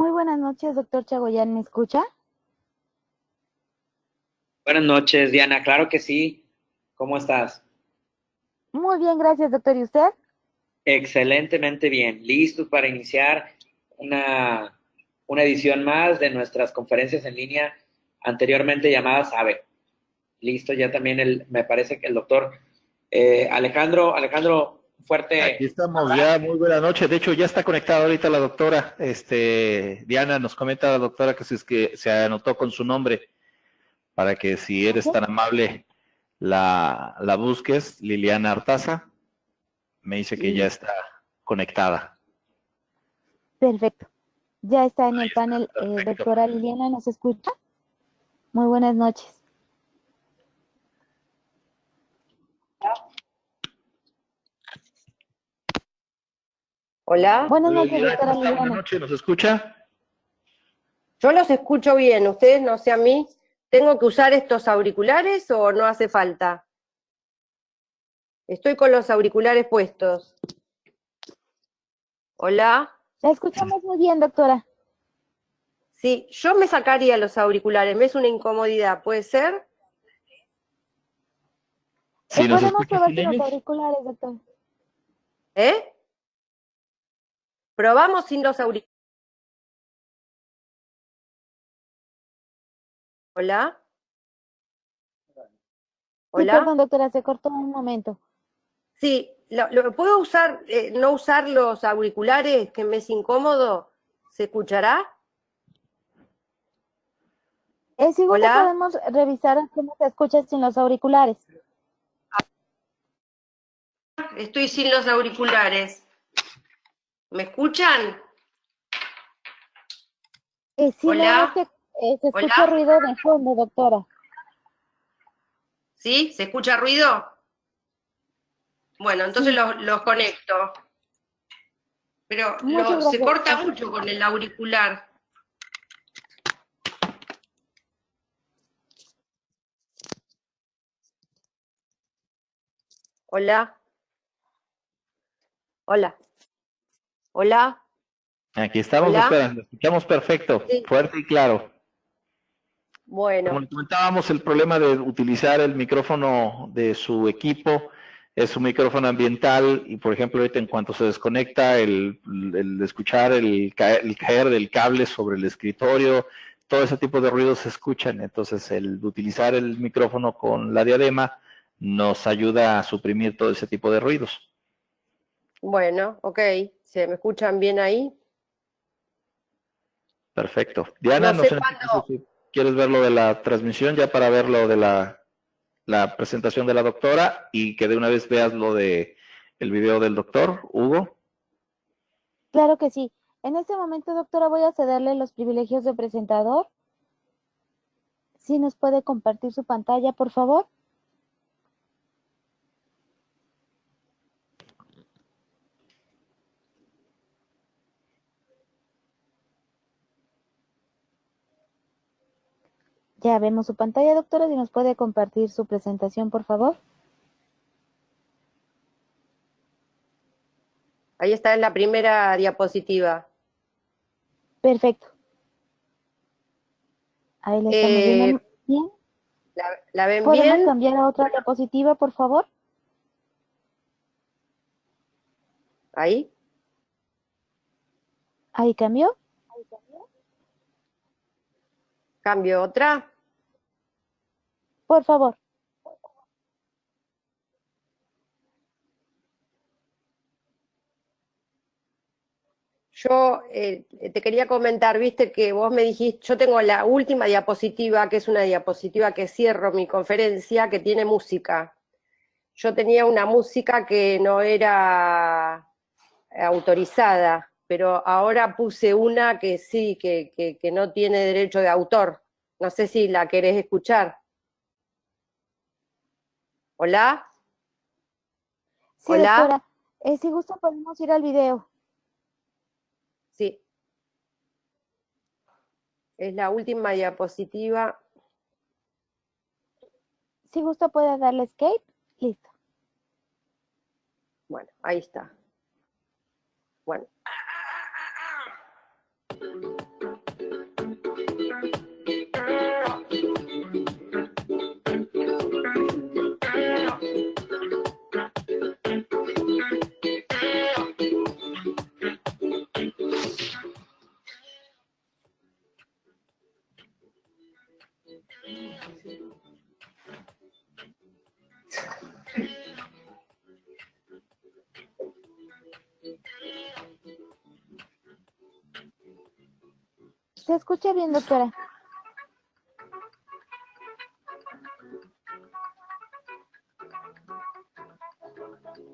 Muy buenas noches, doctor Chagoyán, ¿me escucha? Buenas noches, Diana. Claro que sí. ¿Cómo estás? Muy bien, gracias, doctor. ¿Y usted? Excelentemente bien. Listos para iniciar una, una edición más de nuestras conferencias en línea anteriormente llamadas AVE. Listo, ya también me parece que el doctor Alejandro, Aquí fuerte estamos ya, abrazo. muy buena noche. De hecho, ya está conectada ahorita la doctora. Diana, nos comenta la doctora que se anotó con su nombre para que si eres Ok, tan amable la busques. Liliana Artaza me dice que ya está conectada. perfecto. Ya está en Ahí el está, panel, perfecto. doctora Liliana, ¿nos escucha? Muy buenas noches. Hola, Buenas Hola noches, Liliana, ¿cómo doctora está? Buenas Liliana. noches, ¿nos escucha? yo los escucho bien, ustedes no sé a mí. ¿Tengo que usar estos auriculares o no hace falta? Estoy con los auriculares puestos. Hola, La escuchamos muy bien, doctora. sí, yo me sacaría los auriculares, me es una incomodidad, ¿puede ser? ¿Sí nos Podemos escucha probar sin sin los ellos? auriculares, doctor. ¿Eh? Probamos sin los auriculares. Hola, Sí, hola. perdón, doctora, se cortó un momento. Sí, ¿puedo usar, no usar los auriculares que me es incómodo? ¿Se escuchará? Si gusta, Hola, podemos revisar cómo se escucha sin los auriculares. estoy sin los auriculares. ¿Me escuchan? Sí, nada más Hola, que se escucha hola. ruido de fondo, doctora. ¿Sí? ¿Se escucha ruido? Bueno, entonces Sí, los conecto. Pero muchas se gracias. corta mucho con el auricular. Hola, hola, hola, Aquí estamos, hola. doctora, lo escuchamos perfecto, Sí, fuerte y claro. Como bueno, le comentábamos, el problema de utilizar el micrófono de su equipo es un micrófono ambiental y, por ejemplo, ahorita en cuanto se desconecta, el escuchar el caer del cable sobre el escritorio, todo ese tipo de ruidos se escuchan. Entonces, el utilizar el micrófono con la diadema nos ayuda a suprimir todo ese tipo de ruidos. bueno, ok. ¿Se me escuchan bien ahí? Perfecto. Diana, No no sé sé en este caso cuándo. si quieres ver lo de la transmisión ya para ver lo de la presentación de la doctora y que de una vez veas lo de el video del doctor, Hugo. Claro que sí. En este momento, doctora, voy a cederle los privilegios de presentador. Si nos puede compartir su pantalla, por favor. Ya vemos su pantalla, doctora. Si nos puede compartir su presentación, por favor. Ahí está en la primera diapositiva. Perfecto. Ahí la estamos Eh, viendo bien. ¿La ven ¿Podemos bien? cambiar a otra diapositiva, por favor? Ahí. Ahí cambió. Cambio otra. Por favor. Yo te quería comentar, viste que vos me dijiste, yo tengo la última diapositiva, que es una diapositiva que cierro mi conferencia, que tiene música. Yo tenía una música que no era autorizada, pero ahora puse una que sí, que no tiene derecho de autor. No sé si la querés escuchar. ¿Hola? Sí, ¿Hola? doctora. Si gusta, podemos ir al video. Sí, es la última diapositiva. Si gusta, puede darle escape. Listo. Bueno, ahí está. Bueno. Se escucha bien, doctora.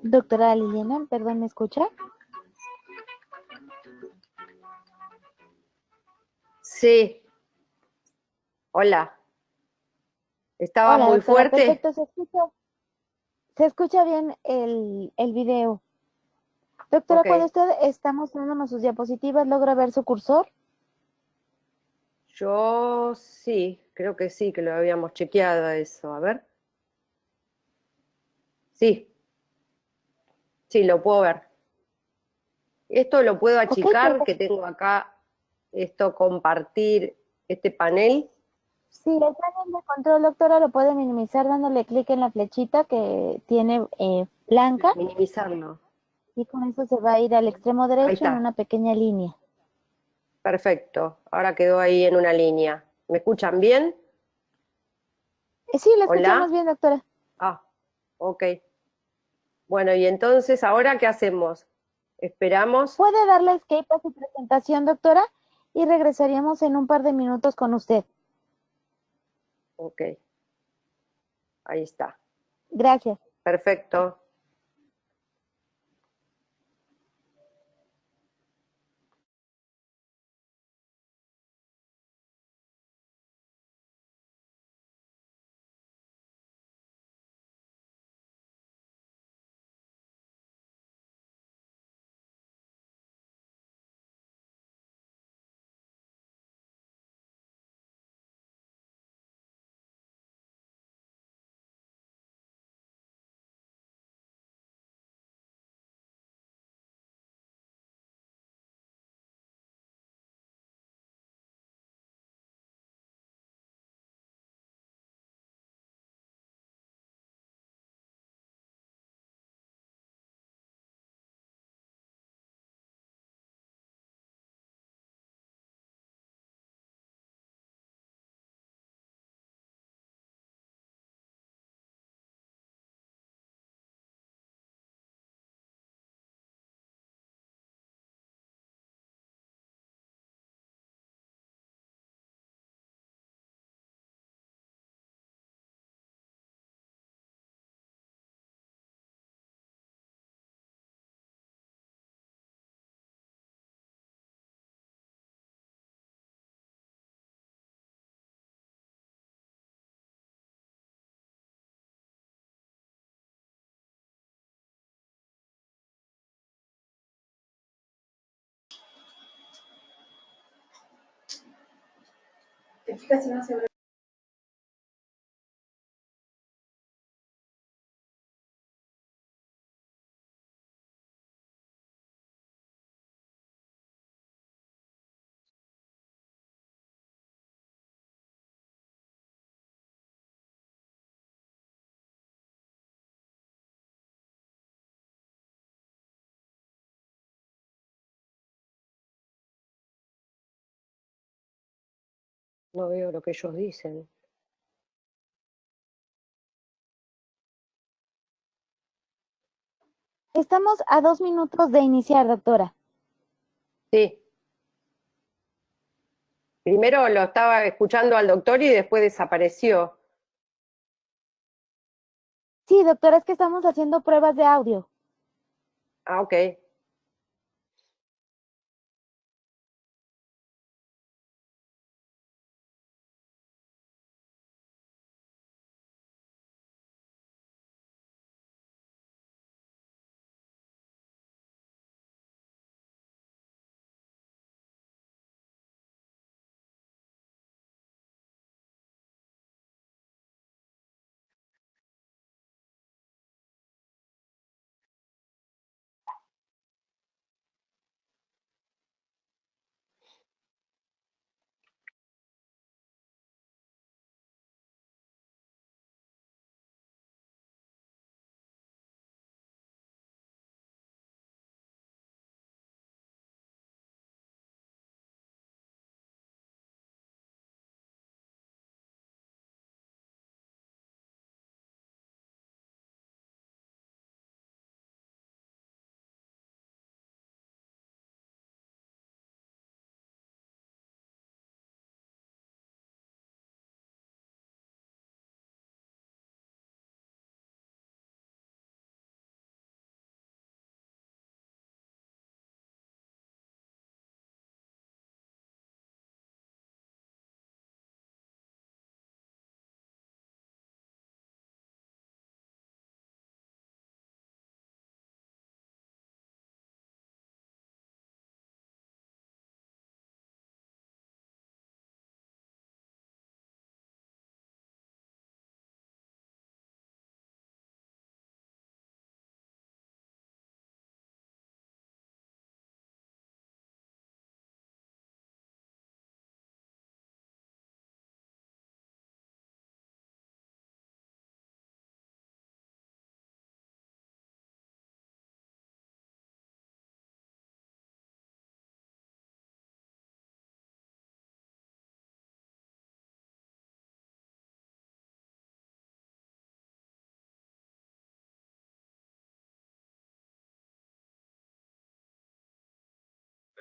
Doctora Liliana, perdón, ¿me escucha? Sí, hola. ¿Estaba Hola, muy doctora, fuerte? perfecto, se escucha bien el video. Doctora, Ok. cuando usted está mostrándonos sus diapositivas, ¿logra ver su cursor? Yo sí, creo que sí, que lo habíamos chequeado eso. A ver. Sí, sí, lo puedo ver. Esto lo puedo Ok, achicar, perfecto. que tengo acá esto, compartir este panel. Sí, el panel de control, doctora, lo puede minimizar dándole clic en la flechita que tiene blanca Minimizarlo. y con eso se va a ir al extremo Ahí derecho en está. una pequeña línea. Perfecto. Ahora quedó ahí en una línea. ¿Me escuchan bien? Sí, la escuchamos ¿Hola? bien, doctora. Ah, ok. Bueno, y entonces, ¿ahora qué hacemos? ¿Esperamos? Puede darle escape a su presentación, doctora, y regresaríamos en un par de minutos con usted. Ok, ahí está. Gracias. Perfecto. No veo lo que ellos dicen. Estamos a 2 minutos de iniciar, doctora. Sí. Primero lo estaba escuchando al doctor y después desapareció. Sí, doctora, es que estamos haciendo pruebas de audio. Ah, ok.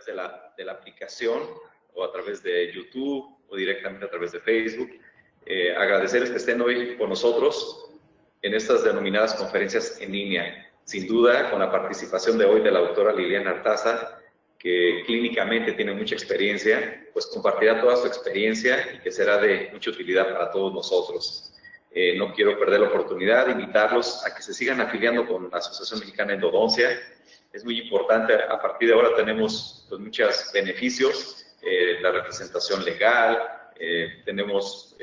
de la aplicación o a través de YouTube o directamente a través de Facebook. Agradecerles que estén hoy con nosotros en estas denominadas conferencias en línea. Sin duda, con la participación de hoy de la doctora Liliana Artaza, que clínicamente tiene mucha experiencia, pues compartirá toda su experiencia y que será de mucha utilidad para todos nosotros. No quiero perder la oportunidad de invitarlos a que se sigan afiliando con la Asociación Mexicana de Endodoncia. Es muy importante, a partir de ahora tenemos pues, muchos beneficios, la representación legal, tenemos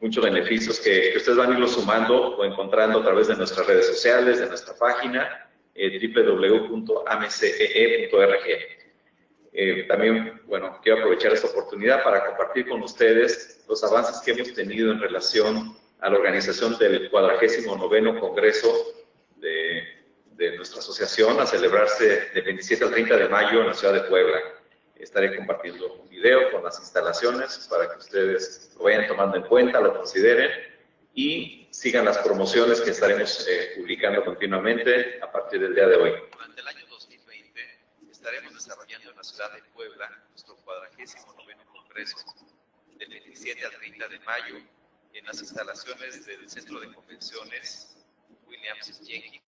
muchos beneficios que ustedes van a irlo sumando o encontrando a través de nuestras redes sociales, de nuestra página, www.amce.org. También, bueno, quiero aprovechar esta oportunidad para compartir con ustedes los avances que hemos tenido en relación a la organización del 49º Congreso de nuestra asociación, a celebrarse del 27 al 30 de mayo en la ciudad de Puebla. Estaré compartiendo un video con las instalaciones para que ustedes lo vayan tomando en cuenta, lo consideren y sigan las promociones que estaremos publicando continuamente a partir del día de hoy. Durante el año 2020 estaremos desarrollando en la ciudad de Puebla nuestro 49º Congreso del 27 al 30 de mayo en las instalaciones del Centro de Convenciones Williams Jenkins.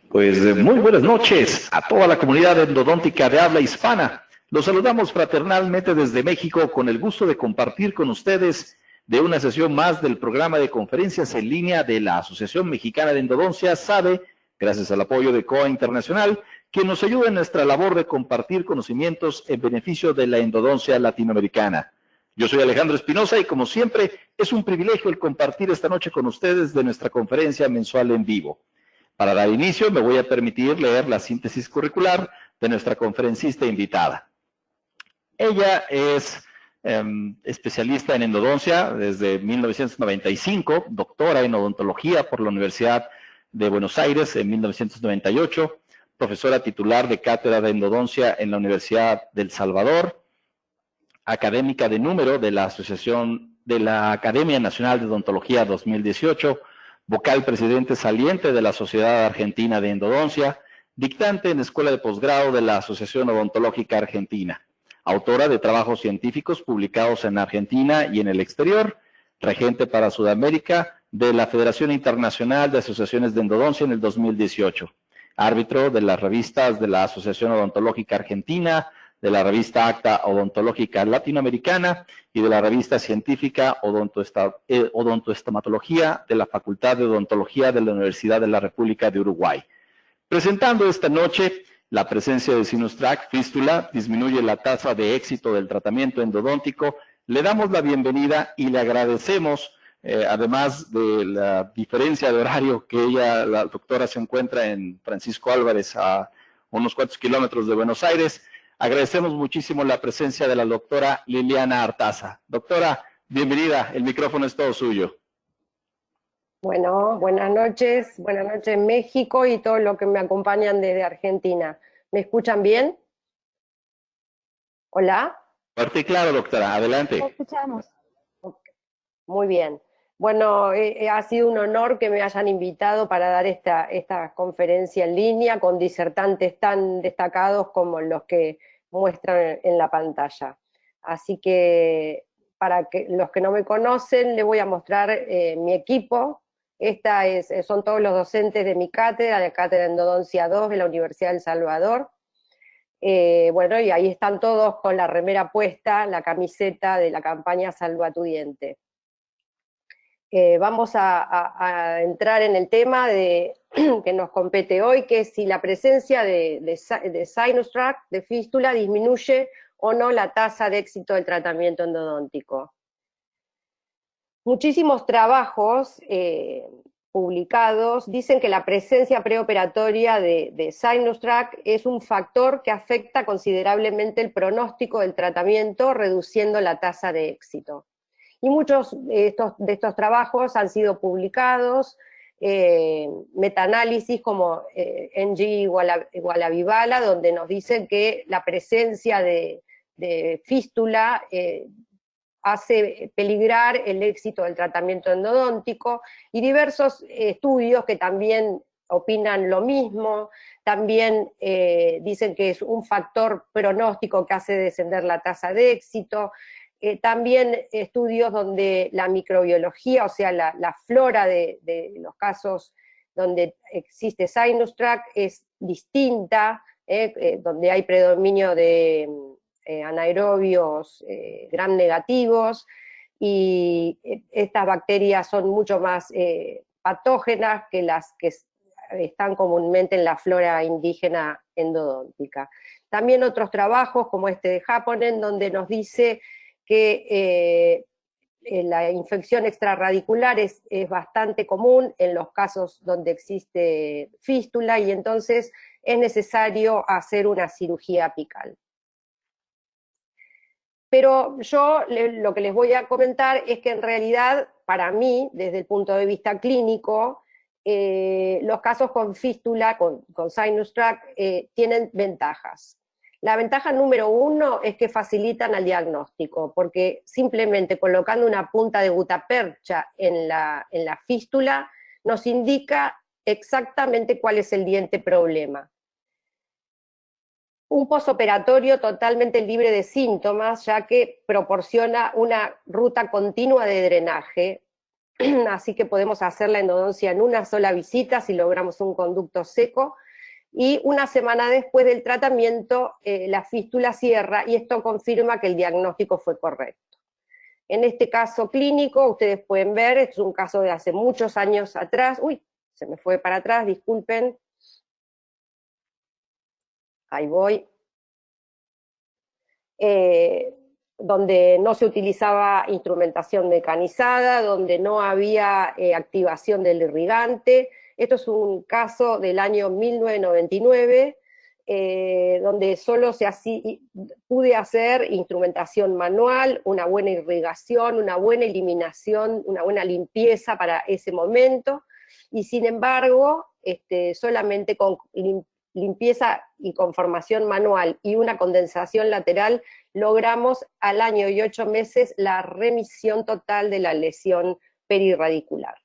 Pues muy buenas noches a toda la comunidad endodóntica de habla hispana. Los saludamos fraternalmente desde México con el gusto de compartir con ustedes de una sesión más del programa de conferencias en línea de la Asociación Mexicana de Endodoncia, SADE, gracias al apoyo de COA Internacional, que nos ayuda en nuestra labor de compartir conocimientos en beneficio de la endodoncia latinoamericana. Yo soy Alejandro Espinosa y como siempre es un privilegio el compartir esta noche con ustedes de nuestra conferencia mensual en vivo. Para dar inicio, me voy a permitir leer la síntesis curricular de nuestra conferencista invitada. Ella es especialista en endodoncia desde 1995, doctora en odontología por la Universidad de Buenos Aires en 1998, profesora titular de cátedra de endodoncia en la Universidad del Salvador, académica de número de la Asociación de la Academia Nacional de Odontología 2018, vocal presidente saliente de la Sociedad Argentina de Endodoncia, dictante en Escuela de Posgrado de la Asociación Odontológica Argentina, autora de trabajos científicos publicados en Argentina y en el exterior, regente para Sudamérica de la Federación Internacional de Asociaciones de Endodoncia en el 2018, árbitro de las revistas de la Asociación Odontológica Argentina, de la revista Acta Odontológica Latinoamericana y de la revista científica Odontoestomatología de la Facultad de Odontología de la Universidad de la República de Uruguay. Presentando esta noche la presencia de Sinus Track Fístula disminuye la tasa de éxito del tratamiento endodóntico. Le damos la bienvenida y le agradecemos, además de la diferencia de horario que la doctora se encuentra en Francisco Álvarez a unos cuantos kilómetros de Buenos Aires, agradecemos muchísimo la presencia de la doctora Liliana Artaza. Doctora, bienvenida, el micrófono es todo suyo. Bueno, buenas noches México y todos los que me acompañan desde Argentina. ¿Me escuchan bien? ¿Hola? Fuerte y claro, doctora, adelante. Lo escuchamos. Muy bien. Bueno, ha sido un honor que me hayan invitado para dar esta conferencia en línea con disertantes tan destacados como los que muestran en la pantalla. Así que, para los que no me conocen, les voy a mostrar mi equipo. Son todos los docentes de mi cátedra, la Cátedra de Endodoncia 2 de la Universidad del Salvador. Bueno, y ahí están todos con la remera puesta, la camiseta de la campaña Salva tu Diente. Vamos a entrar en el tema que nos compete hoy, que es si la presencia de Sinus Track, de fístula, disminuye o no la tasa de éxito del tratamiento endodóntico. Muchísimos trabajos publicados dicen que la presencia preoperatoria de Sinus Track es un factor que afecta considerablemente el pronóstico del tratamiento, reduciendo la tasa de éxito. Y muchos de estos trabajos han sido publicados, metaanálisis como NG Gualavivala, donde nos dicen que la presencia de fístula hace peligrar el éxito del tratamiento endodóntico, y diversos estudios que también opinan lo mismo, también dicen que es un factor pronóstico que hace descender la tasa de éxito. También estudios donde la microbiología, o sea, la flora de los casos donde existe Sinus Track es distinta, donde hay predominio de anaerobios gram negativos, y estas bacterias son mucho más patógenas que las que están comúnmente en la flora indígena endodóntica. También otros trabajos como este de Haponen, donde nos dice que la infección extrarradicular es bastante común en los casos donde existe fístula, y entonces es necesario hacer una cirugía apical. Pero yo lo que les voy a comentar es que en realidad, para mí, desde el punto de vista clínico, los casos con fístula, con Sinus Track, tienen ventajas. La ventaja número 1 es que facilitan el diagnóstico, porque simplemente colocando una punta de gutapercha en la fístula nos indica exactamente cuál es el diente problema. Un posoperatorio totalmente libre de síntomas, ya que proporciona una ruta continua de drenaje, así que podemos hacer la endodoncia en una sola visita si logramos un conducto seco, y una semana después del tratamiento la fístula cierra, y esto confirma que el diagnóstico fue correcto. En este caso clínico, ustedes pueden ver, este es un caso de hace muchos años atrás, se me fue para atrás, disculpen. Ahí voy. Donde no se utilizaba instrumentación mecanizada, donde no había activación del irrigante. Esto es un caso del año 1999, donde solo pude hacer instrumentación manual, una buena irrigación, una buena eliminación, una buena limpieza para ese momento, y sin embargo, solamente con limpieza y conformación manual y una condensación lateral, logramos al año y 8 meses la remisión total de la lesión perirradicular.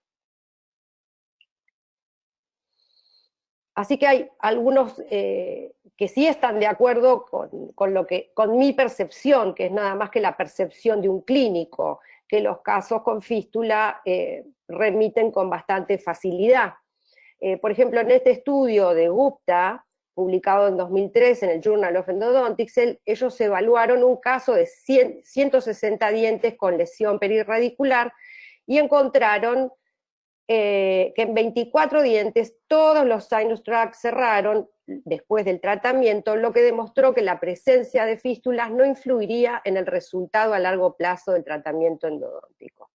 Así que hay algunos que sí están de acuerdo con mi percepción, que es nada más que la percepción de un clínico, que los casos con fístula remiten con bastante facilidad. Por ejemplo, en este estudio de Gupta, publicado en 2003 en el Journal of Endodontics, ellos evaluaron un caso de 160 dientes con lesión perirradicular y encontraron que en 24 dientes todos los sinus tracts cerraron después del tratamiento, lo que demostró que la presencia de fístulas no influiría en el resultado a largo plazo del tratamiento endodóntico.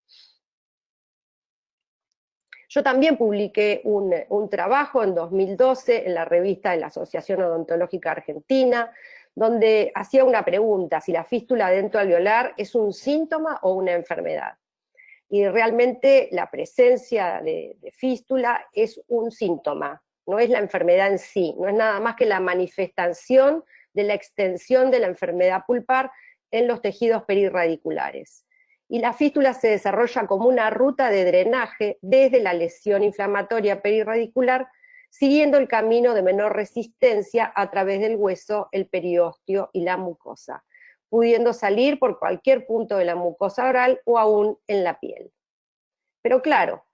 Yo también publiqué un trabajo en 2012 en la revista de la Asociación Odontológica Argentina, donde hacía una pregunta, si la fístula dentoalveolar es un síntoma o una enfermedad. Y realmente la presencia de fístula es un síntoma, no es la enfermedad en sí, no es nada más que la manifestación de la extensión de la enfermedad pulpar en los tejidos perirradiculares. Y la fístula se desarrolla como una ruta de drenaje desde la lesión inflamatoria perirradicular, siguiendo el camino de menor resistencia a través del hueso, el periósteo y la mucosa, pudiendo salir por cualquier punto de la mucosa oral o aún en la piel. Pero claro,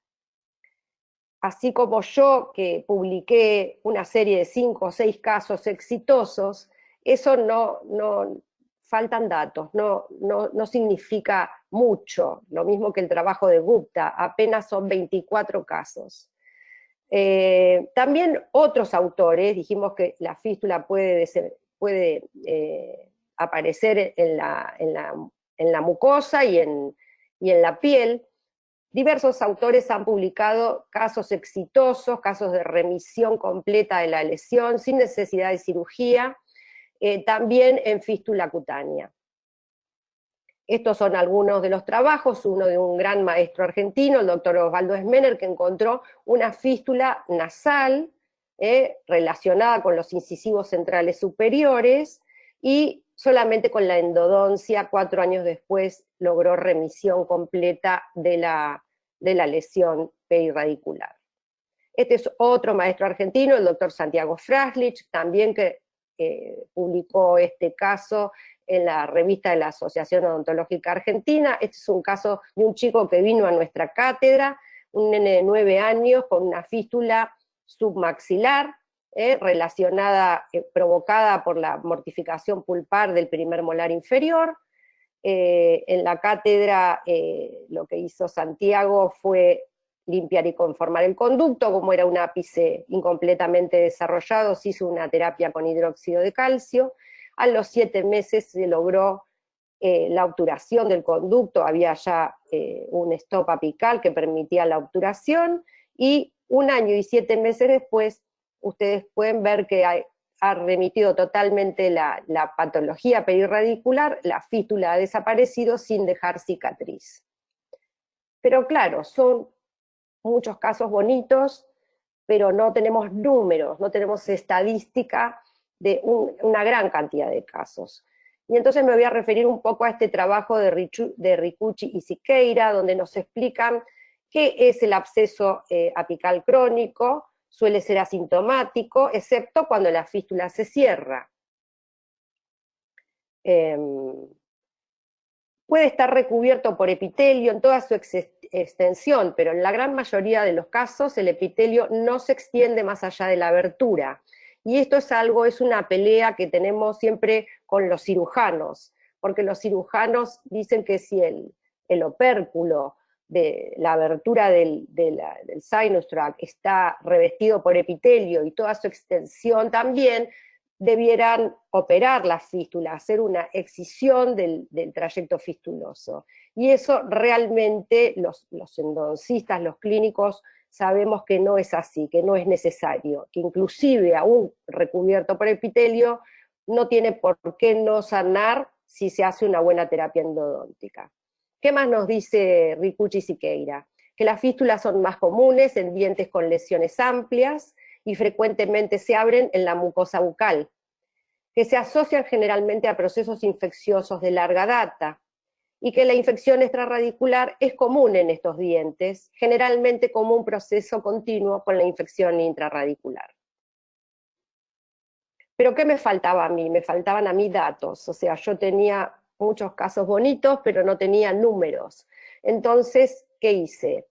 así como yo que publiqué una serie de 5 o 6 casos exitosos, eso no faltan datos, no significa mucho, lo mismo que el trabajo de Gupta, apenas son 24 casos. También otros autores, dijimos que la fístula puede aparecer en la mucosa y en la piel. Diversos autores han publicado casos exitosos, casos de remisión completa de la lesión sin necesidad de cirugía, también en fístula cutánea. Estos son algunos de los trabajos, uno de un gran maestro argentino, el doctor Osvaldo Smenner, que encontró una fístula nasal relacionada con los incisivos centrales superiores, y solamente con la endodoncia, 4 años después, logró remisión completa de la lesión perirradicular. Este es otro maestro argentino, el doctor Santiago Fraslich, también que publicó este caso en la revista de la Asociación Odontológica Argentina. Este es un caso de un chico que vino a nuestra cátedra, un nene de 9 años con una fístula submaxilar, provocada por la mortificación pulpar del primer molar inferior. En la cátedra lo que hizo Santiago fue limpiar y conformar el conducto. Como era un ápice incompletamente desarrollado, se hizo una terapia con hidróxido de calcio. A los 7 meses se logró la obturación del conducto, había ya un stop apical que permitía la obturación, y 1 año y 7 meses después, ustedes pueden ver que ha remitido totalmente la patología perirradicular, la fístula ha desaparecido sin dejar cicatriz. Pero claro, son muchos casos bonitos, pero no tenemos números, no tenemos estadística de una gran cantidad de casos. Y entonces me voy a referir un poco a este trabajo de Ricucci y Siqueira, donde nos explican qué es el absceso apical crónico. Suele ser asintomático, excepto cuando la fístula se cierra. Puede estar recubierto por epitelio en toda su extensión, pero en la gran mayoría de los casos el epitelio no se extiende más allá de la abertura. Y esto es una pelea que tenemos siempre con los cirujanos, porque los cirujanos dicen que si el opérculo de la abertura del sinus tract está revestido por epitelio y toda su extensión también, debieran operar la fístula, hacer una excisión del trayecto fistuloso. Y eso realmente los endodoncistas, los clínicos, sabemos que no es así, que no es necesario, que inclusive aún recubierto por epitelio no tiene por qué no sanar si se hace una buena terapia endodóntica. ¿Qué más nos dice Ricucci y Siqueira? Que las fístulas son más comunes en dientes con lesiones amplias y frecuentemente se abren en la mucosa bucal, que se asocian generalmente a procesos infecciosos de larga data, y que la infección extrarradicular es común en estos dientes, generalmente como un proceso continuo con la infección intrarradicular. Pero ¿qué me faltaba a mí? Me faltaban a mí datos, o sea, yo tenía muchos casos bonitos, pero no tenía números. Entonces, ¿qué hice?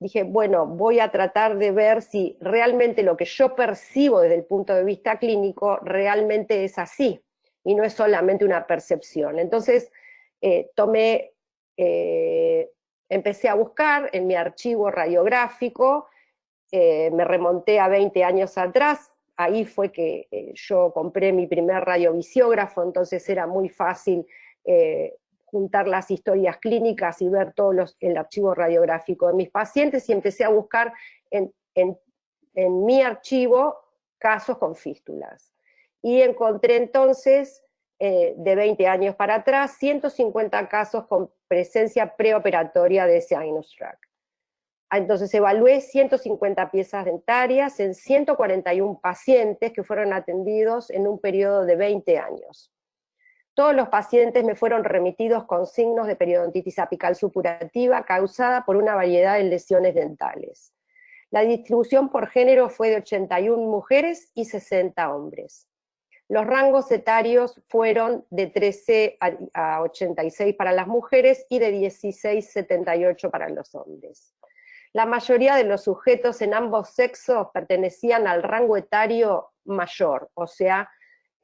dije, bueno, voy a tratar de ver si realmente lo que yo percibo desde el punto de vista clínico realmente es así, y no es solamente una percepción. Entonces, empecé a buscar en mi archivo radiográfico, me remonté a 20 años atrás, ahí fue que yo compré mi primer radiovisiógrafo, entonces era muy fácil juntar las historias clínicas y ver todo el archivo radiográfico de mis pacientes, y empecé a buscar en mi archivo casos con fístulas. Y encontré entonces, de 20 años para atrás, 150 casos con presencia preoperatoria de sinus tract. Entonces evalué 150 piezas dentarias en 141 pacientes que fueron atendidos en un periodo de 20 años. Todos los pacientes me fueron remitidos con signos de periodontitis apical supurativa causada por una variedad de lesiones dentales. La distribución por género fue de 81 mujeres y 60 hombres. Los rangos etarios fueron de 13 a 86 para las mujeres y de 16 a 78 para los hombres. La mayoría de los sujetos en ambos sexos pertenecían al rango etario mayor, o sea,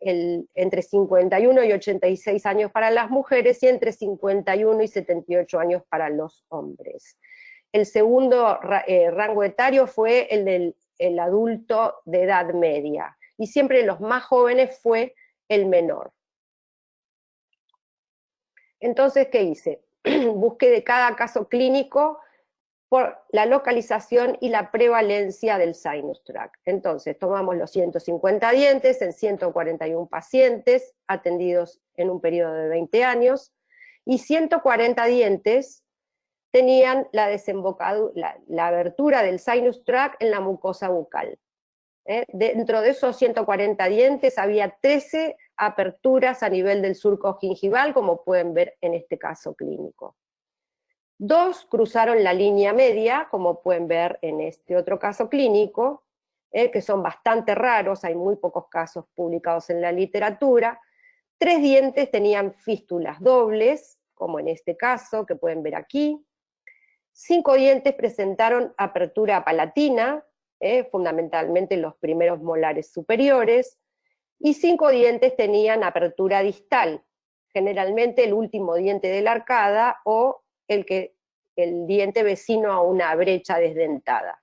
entre 51 y 86 años para las mujeres y entre 51 y 78 años para los hombres. El segundo rango etario fue el del adulto de edad media, y siempre los más jóvenes fue el menor. Entonces, ¿qué hice? Busqué de cada caso clínico por la localización y la prevalencia del sinus tract. Entonces, tomamos los 150 dientes en 141 pacientes atendidos en un periodo de 20 años, y 140 dientes tenían la abertura del sinus tract en la mucosa bucal. Dentro de esos 140 dientes había 13 aperturas a nivel del surco gingival, como pueden ver en este caso clínico. 2 cruzaron la línea media, como pueden ver en este otro caso clínico, que son bastante raros, hay muy pocos casos publicados en la literatura. 3 dientes tenían fístulas dobles, como en este caso, que pueden ver aquí. 5 dientes presentaron apertura palatina, fundamentalmente los primeros molares superiores, y 5 dientes tenían apertura distal, generalmente el último diente de la arcada o el diente vecino a una brecha desdentada.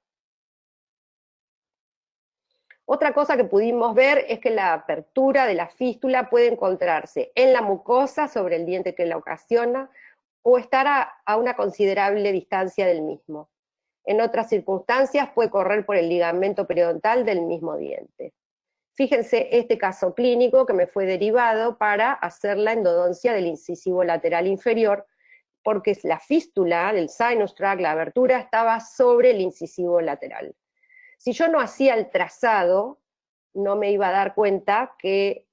Otra cosa que pudimos ver es que la apertura de la fístula puede encontrarse en la mucosa sobre el diente que la ocasiona, o estar a una considerable distancia del mismo. En otras circunstancias puede correr por el ligamento periodontal del mismo diente. Fíjense este caso clínico que me fue derivado para hacer la endodoncia del incisivo lateral inferior, porque la fístula del sinus tract, la abertura, estaba sobre el incisivo lateral. Si yo no hacía el trazado, no me iba a dar cuenta que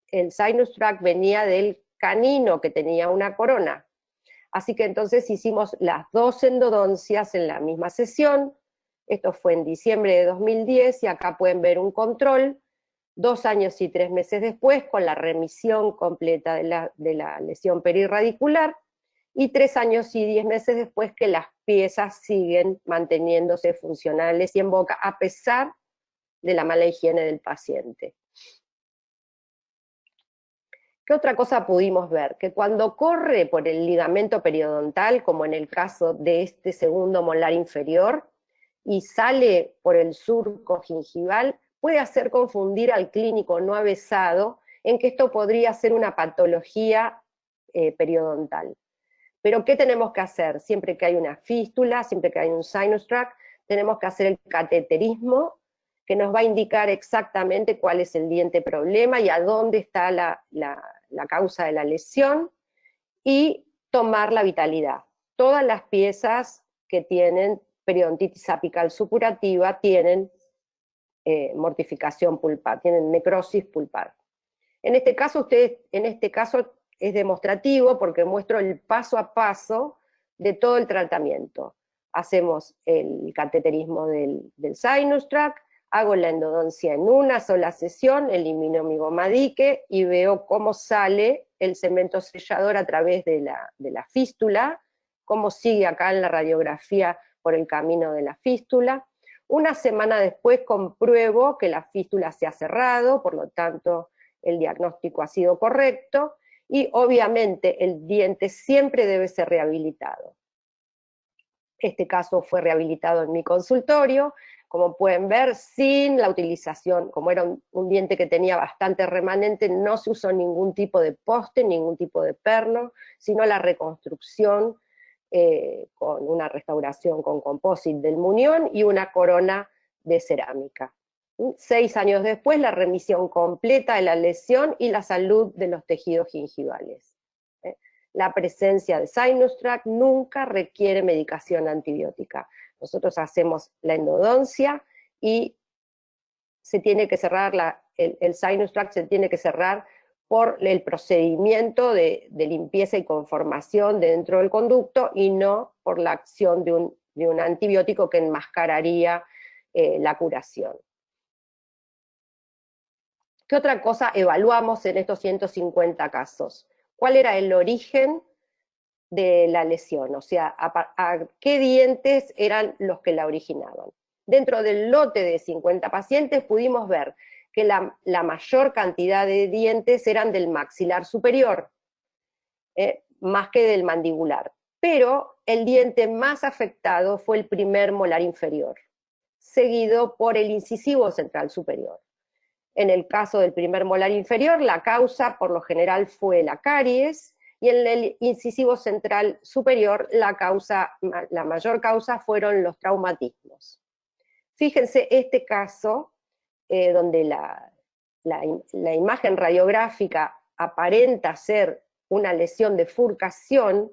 el sinus tract venía del canino, que tenía una corona. Así que entonces hicimos las 2 endodoncias en la misma sesión. Esto fue en diciembre de 2010, y acá pueden ver un control, 2 años y 3 meses después, con la remisión completa de la lesión perirradicular, y 3 años y 10 meses después que las piezas siguen manteniéndose funcionales y en boca, a pesar de la mala higiene del paciente. ¿Qué otra cosa pudimos ver? Que cuando corre por el ligamento periodontal, como en el caso de este segundo molar inferior, y sale por el surco gingival, puede hacer confundir al clínico no avesado en que esto podría ser una patología periodontal. Pero ¿qué tenemos que hacer? Siempre que hay una fístula, siempre que hay un sinus tract, tenemos que hacer el cateterismo, que nos va a indicar exactamente cuál es el diente problema y a dónde está la causa de la lesión, y tomar la vitalidad. Todas las piezas que tienen periodontitis apical supurativa tienen mortificación pulpar, tienen necrosis pulpar. En este caso es demostrativo porque muestro el paso a paso de todo el tratamiento. Hacemos el cateterismo del sinus tract, hago la endodoncia en una sola sesión, elimino mi goma dique y veo cómo sale el cemento sellador a través de la fístula, cómo sigue acá en la radiografía por el camino de la fístula. Una semana después compruebo que la fístula se ha cerrado, por lo tanto el diagnóstico ha sido correcto, y obviamente el diente siempre debe ser rehabilitado. Este caso fue rehabilitado en mi consultorio, como pueden ver, sin la utilización, como era un diente que tenía bastante remanente, no se usó ningún tipo de poste, ningún tipo de perno, sino la reconstrucción con una restauración con composite del muñón y una corona de cerámica. 6 años después, la remisión completa de la lesión y la salud de los tejidos gingivales. La presencia de sinus tract nunca requiere medicación antibiótica. Nosotros hacemos la endodoncia y se tiene que cerrar, el sinus tract se tiene que cerrar por el procedimiento de limpieza y conformación dentro del conducto y no por la acción de un antibiótico que enmascararía la curación. ¿Qué otra cosa evaluamos en estos 150 casos? ¿Cuál era el origen de la lesión? O sea, a qué dientes eran los que la originaban. Dentro del lote de 50 pacientes pudimos ver que la mayor cantidad de dientes eran del maxilar superior, más que del mandibular. Pero el diente más afectado fue el primer molar inferior, seguido por el incisivo central superior. En el caso del primer molar inferior, la causa por lo general fue la caries, y en el incisivo central superior la mayor causa fueron los traumatismos. Fíjense este caso, donde la imagen radiográfica aparenta ser una lesión de furcación,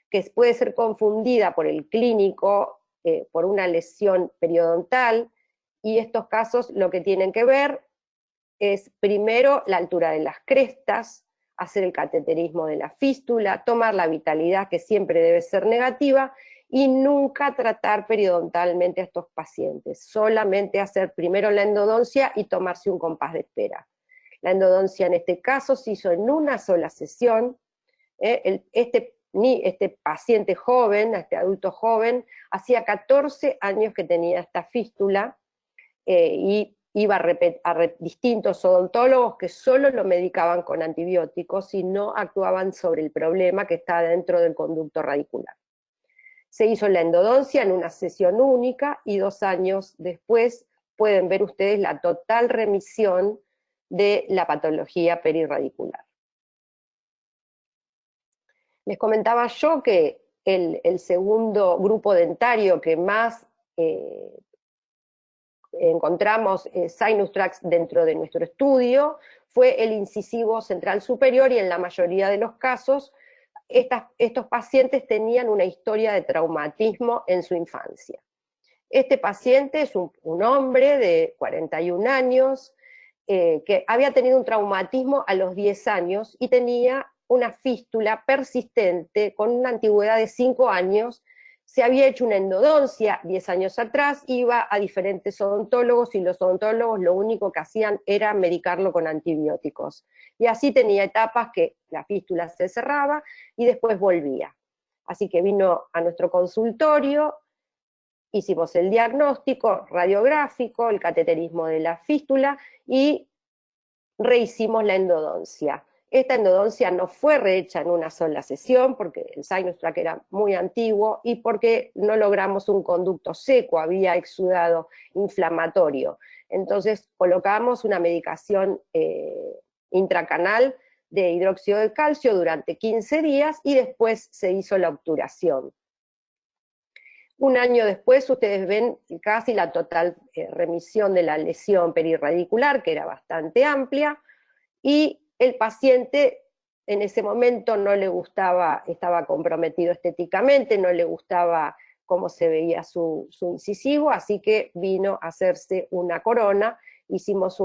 que puede ser confundida por el clínico por una lesión periodontal, y estos casos lo que tienen que ver es primero la altura de las crestas, hacer el cateterismo de la fístula, tomar la vitalidad, que siempre debe ser negativa, y nunca tratar periodontalmente a estos pacientes, solamente hacer primero la endodoncia y tomarse un compás de espera. La endodoncia en este caso se hizo en una sola sesión. Este paciente joven, este adulto joven, hacía 14 años que tenía esta fístula, y iba a distintos odontólogos que solo lo medicaban con antibióticos y no actuaban sobre el problema que está dentro del conducto radicular. Se hizo la endodoncia en una sesión única y 2 años después pueden ver ustedes la total remisión de la patología perirradicular. Les comentaba yo que el segundo grupo dentario que más encontramos sinus tracts dentro de nuestro estudio fue el incisivo central superior, y en la mayoría de los casos estos pacientes tenían una historia de traumatismo en su infancia. Este paciente es un hombre de 41 años que había tenido un traumatismo a los 10 años y tenía una fístula persistente con una antigüedad de 5 años. Se había hecho una endodoncia 10 años atrás, iba a diferentes odontólogos y los odontólogos lo único que hacían era medicarlo con antibióticos. Y así tenía etapas que la fístula se cerraba y después volvía. Así que vino a nuestro consultorio, hicimos el diagnóstico radiográfico, el cateterismo de la fístula y rehicimos la endodoncia. Esta endodoncia no fue rehecha en una sola sesión porque el sinus tract era muy antiguo y porque no logramos un conducto seco, había exudado inflamatorio. Entonces colocamos una medicación intracanal de hidróxido de calcio durante 15 días y después se hizo la obturación. Un año después ustedes ven casi la total remisión de la lesión perirradicular, que era bastante amplia, y el paciente en ese momento no le gustaba, estaba comprometido estéticamente, no le gustaba cómo se veía su incisivo, así que vino a hacerse una corona. Hicimos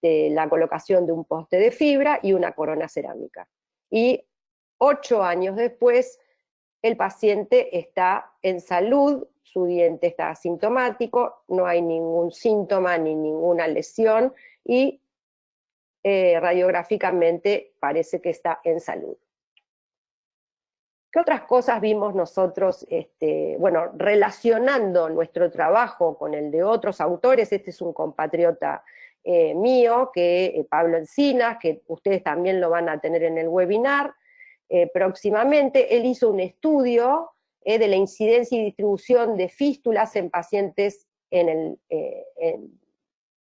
la colocación de un poste de fibra y una corona cerámica. Y 8 años después, el paciente está en salud, su diente está asintomático, no hay ningún síntoma ni ninguna lesión, y radiográficamente parece que está en salud. ¿Qué otras cosas vimos nosotros, bueno, relacionando nuestro trabajo con el de otros autores? Este es un compatriota mío, Pablo Encinas, que ustedes también lo van a tener en el webinar próximamente. Él hizo un estudio de la incidencia y distribución de fístulas en pacientes en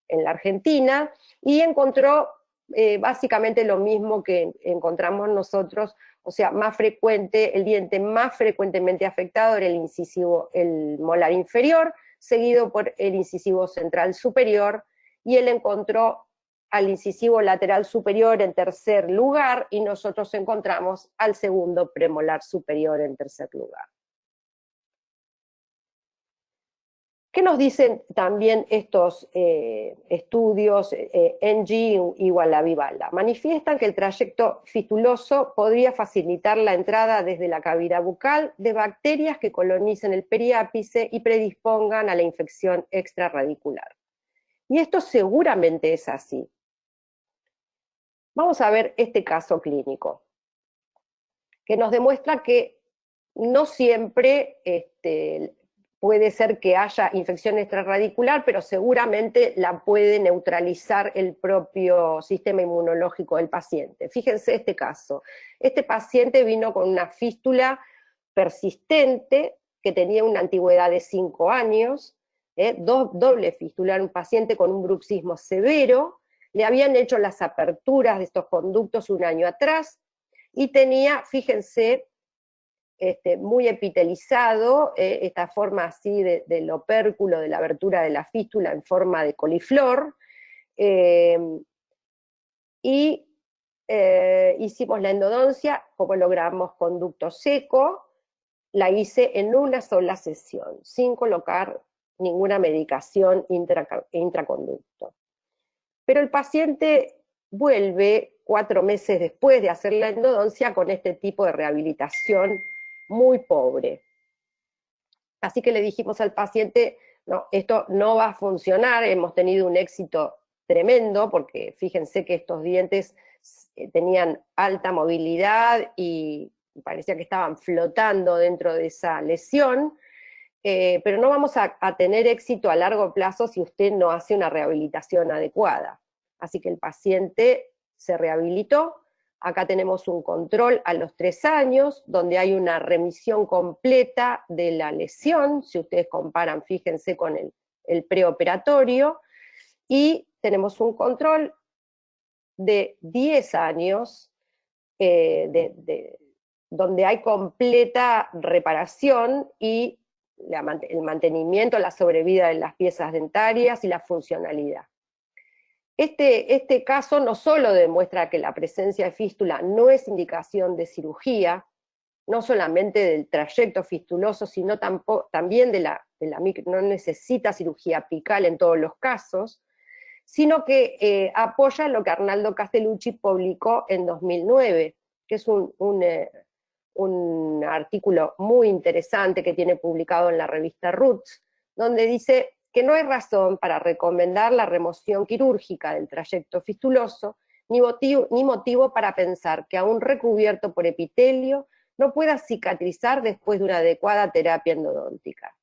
la Argentina, y encontró básicamente lo mismo que encontramos nosotros, o sea, más frecuente, el diente más frecuentemente afectado era el molar inferior, seguido por el incisivo central superior, y él encontró al incisivo lateral superior en tercer lugar, y nosotros encontramos al segundo premolar superior en tercer lugar. ¿Qué nos dicen también estos estudios, NG y Walla-Vivalda? Manifiestan que el trayecto fistuloso podría facilitar la entrada desde la cavidad bucal de bacterias que colonicen el periápice y predispongan a la infección extrarradicular. Y esto seguramente es así. Vamos a ver este caso clínico, que nos demuestra que no siempre puede ser que haya infección extrarradicular, pero seguramente la puede neutralizar el propio sistema inmunológico del paciente. Fíjense este caso. Este paciente vino con una fístula persistente que tenía una antigüedad de 5 años, doble fístula, un paciente con un bruxismo severo, le habían hecho las aperturas de estos conductos un año atrás, y tenía, fíjense, muy epitelizado, esta forma así del opérculo, de la abertura de la fístula en forma de coliflor, y hicimos la endodoncia, como logramos conducto seco, la hice en una sola sesión, sin colocar ninguna medicación intraconducto. Pero el paciente vuelve 4 meses después de hacer la endodoncia con este tipo de rehabilitación muy pobre. Así que le dijimos al paciente, no, esto no va a funcionar, hemos tenido un éxito tremendo, porque fíjense que estos dientes tenían alta movilidad y parecía que estaban flotando dentro de esa lesión, pero no vamos a tener éxito a largo plazo si usted no hace una rehabilitación adecuada. Así que el paciente se rehabilitó. Acá tenemos un control a los 3 años, donde hay una remisión completa de la lesión, si ustedes comparan, fíjense con el preoperatorio, y tenemos un control de 10 años, donde hay completa reparación y el mantenimiento, la sobrevida de las piezas dentarias y la funcionalidad. Este caso no solo demuestra que la presencia de fístula no es indicación de cirugía, no solamente del trayecto fistuloso, sino también no necesita cirugía apical en todos los casos, sino que apoya lo que Arnaldo Castellucci publicó en 2009, que es un artículo muy interesante que tiene publicado en la revista Roots, donde dice que no hay razón para recomendar la remoción quirúrgica del trayecto fistuloso, ni motivo para pensar que aún recubierto por epitelio no pueda cicatrizar después de una adecuada terapia endodóntica.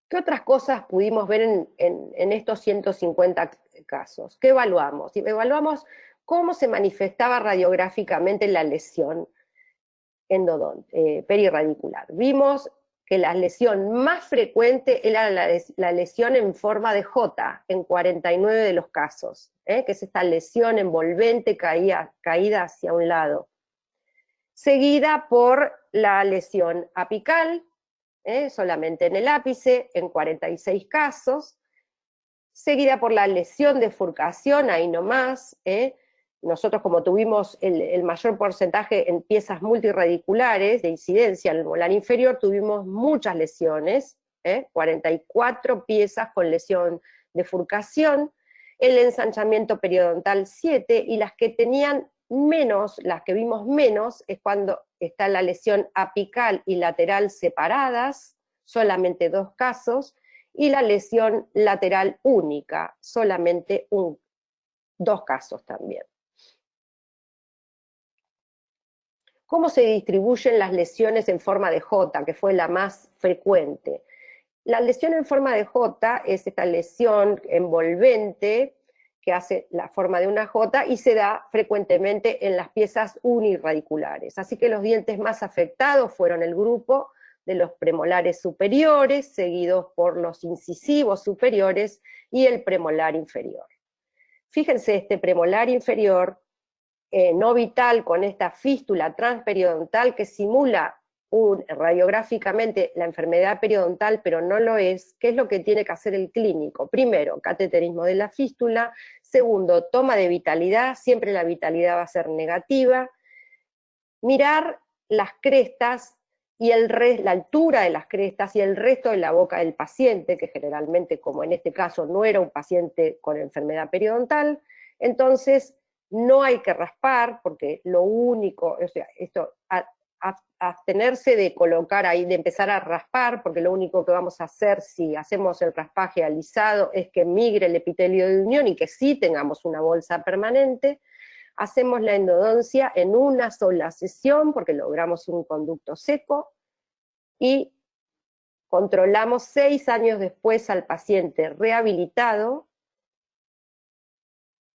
¿Qué otras cosas pudimos ver en estos 150 casos? ¿Qué evaluamos? Evaluamos cómo se manifestaba radiográficamente la lesión perirradicular. Vimos que la lesión más frecuente era la lesión en forma de J, en 49 de los casos, que es esta lesión envolvente caída hacia un lado, seguida por la lesión apical, solamente en el ápice, en 46 casos, seguida por la lesión de furcación, ahí nomás. Nosotros, como tuvimos el mayor porcentaje en piezas multirradiculares de incidencia en el molar inferior, tuvimos muchas lesiones, 44 piezas con lesión de furcación, el ensanchamiento periodontal 7, y las que tenían menos, las que vimos menos, es cuando está la lesión apical y lateral separadas, solamente 2 casos, y la lesión lateral única, solamente 2 casos también. ¿Cómo se distribuyen las lesiones en forma de J, que fue la más frecuente? La lesión en forma de J es esta lesión envolvente que hace la forma de una J y se da frecuentemente en las piezas unirradiculares. Así que los dientes más afectados fueron el grupo de los premolares superiores, seguidos por los incisivos superiores y el premolar inferior. Fíjense, este premolar inferior no vital con esta fístula transperiodontal que simula radiográficamente la enfermedad periodontal, pero no lo es. ¿Qué es lo que tiene que hacer el clínico? Primero, cateterismo de la fístula. Segundo, toma de vitalidad, siempre la vitalidad va a ser negativa. Mirar las crestas y la altura de las crestas y el resto de la boca del paciente, que generalmente, como en este caso, no era un paciente con enfermedad periodontal. Entonces, no hay que raspar, porque lo único, o sea, abstenerse de colocar ahí, de empezar a raspar, porque lo único que vamos a hacer si hacemos el raspaje alisado es que migre el epitelio de unión y que sí tengamos una bolsa permanente. Hacemos la endodoncia en una sola sesión, porque logramos un conducto seco, y controlamos 6 años después al paciente rehabilitado,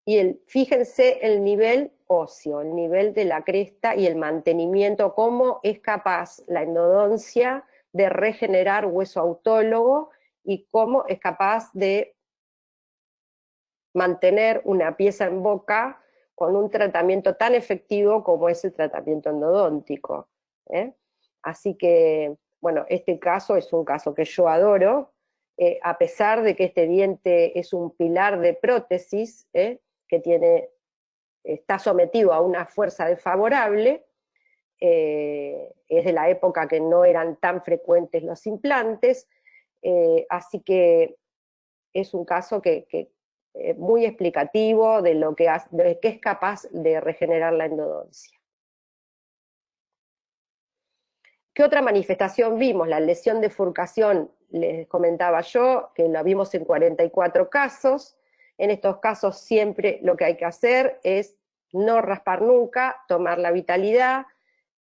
y fíjense el nivel óseo, el nivel de la cresta y el mantenimiento, cómo es capaz la endodoncia de regenerar hueso autólogo y cómo es capaz de mantener una pieza en boca con un tratamiento tan efectivo como es el tratamiento endodóntico. Así que, bueno, este caso es un caso que yo adoro, a pesar de que este diente es un pilar de prótesis, que está sometido a una fuerza desfavorable, es de la época que no eran tan frecuentes los implantes, así que es un caso muy explicativo de lo que es capaz de regenerar la endodoncia. ¿Qué otra manifestación vimos? La lesión de furcación, les comentaba yo, que la vimos en 44 casos. En estos casos siempre lo que hay que hacer es no raspar nunca, tomar la vitalidad,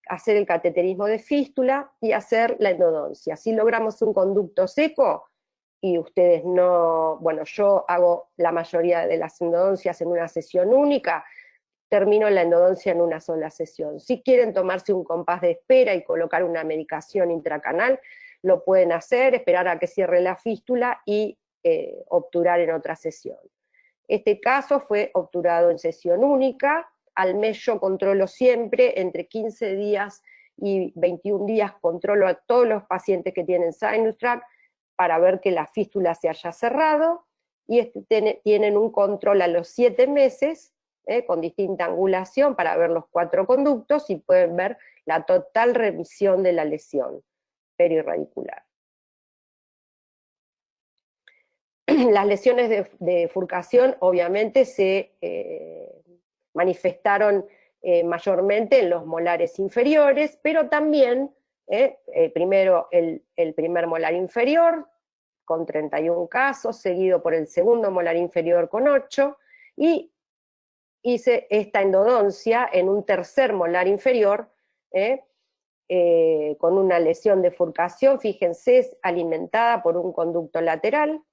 hacer el cateterismo de fístula y hacer la endodoncia. Si logramos un conducto seco, y ustedes no, bueno, yo hago la mayoría de las endodoncias en una sesión única, termino la endodoncia en una sola sesión. Si quieren tomarse un compás de espera y colocar una medicación intracanal, lo pueden hacer, esperar a que cierre la fístula y obturar en otra sesión. Este caso fue obturado en sesión única. Al mes yo controlo siempre, entre 15 días y 21 días controlo a todos los pacientes que tienen sinus tract para ver que la fístula se haya cerrado, y tienen un control a los 7 meses, con distinta angulación para ver los 4 conductos y pueden ver la total remisión de la lesión perirradicular. Las lesiones de furcación obviamente se manifestaron mayormente en los molares inferiores, pero también primero el primer molar inferior con 31 casos, seguido por el segundo molar inferior con 8, y hice esta endodoncia en un tercer molar inferior, con una lesión de furcación, fíjense, es alimentada por un conducto lateral.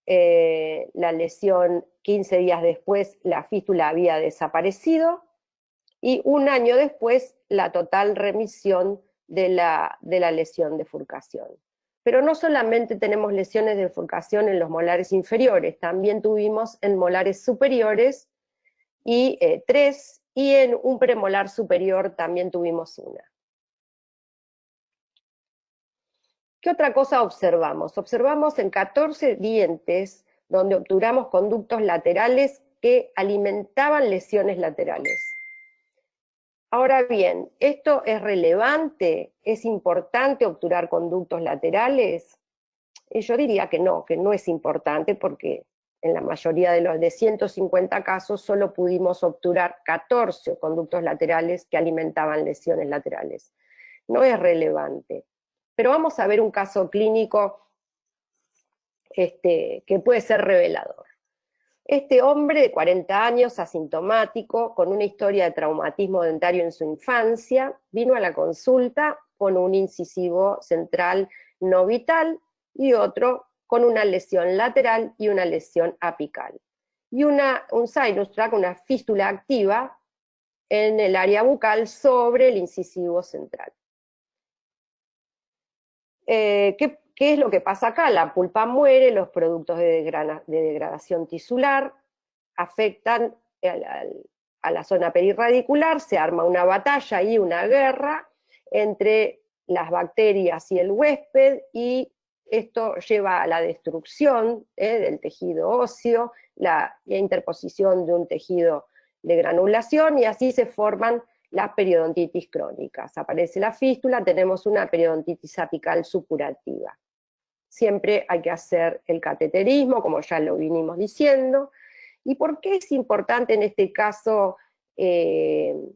La lesión 15 días después, la fístula había desaparecido, y un año después la total remisión de la lesión de furcación. Pero no solamente tenemos lesiones de furcación en los molares inferiores, también tuvimos en molares superiores y 3, y en un premolar superior también tuvimos una. ¿Qué otra cosa observamos? Observamos en 14 dientes donde obturamos conductos laterales que alimentaban lesiones laterales. Ahora bien, ¿esto es relevante? ¿Es importante obturar conductos laterales? Yo diría que no es importante, porque en la mayoría de los 150 casos solo pudimos obturar 14 conductos laterales que alimentaban lesiones laterales. No es relevante. Pero vamos a ver un caso clínico que puede ser revelador. Este hombre de 40 años, asintomático, con una historia de traumatismo dentario en su infancia, vino a la consulta con un incisivo central no vital y otro con una lesión lateral y una lesión apical. Y un sinus tract, una fístula activa en el área bucal sobre el incisivo central. ¿Qué es lo que pasa acá? La pulpa muere, los productos de degradación tisular afectan a la zona perirradicular, se arma una batalla y una guerra entre las bacterias y el huésped, y esto lleva a la destrucción del tejido óseo, la interposición de un tejido de granulación, y así se forman las periodontitis crónicas. Aparece la fístula, tenemos una periodontitis apical supurativa. Siempre hay que hacer el cateterismo, como ya lo vinimos diciendo. ¿Y por qué es importante en este caso el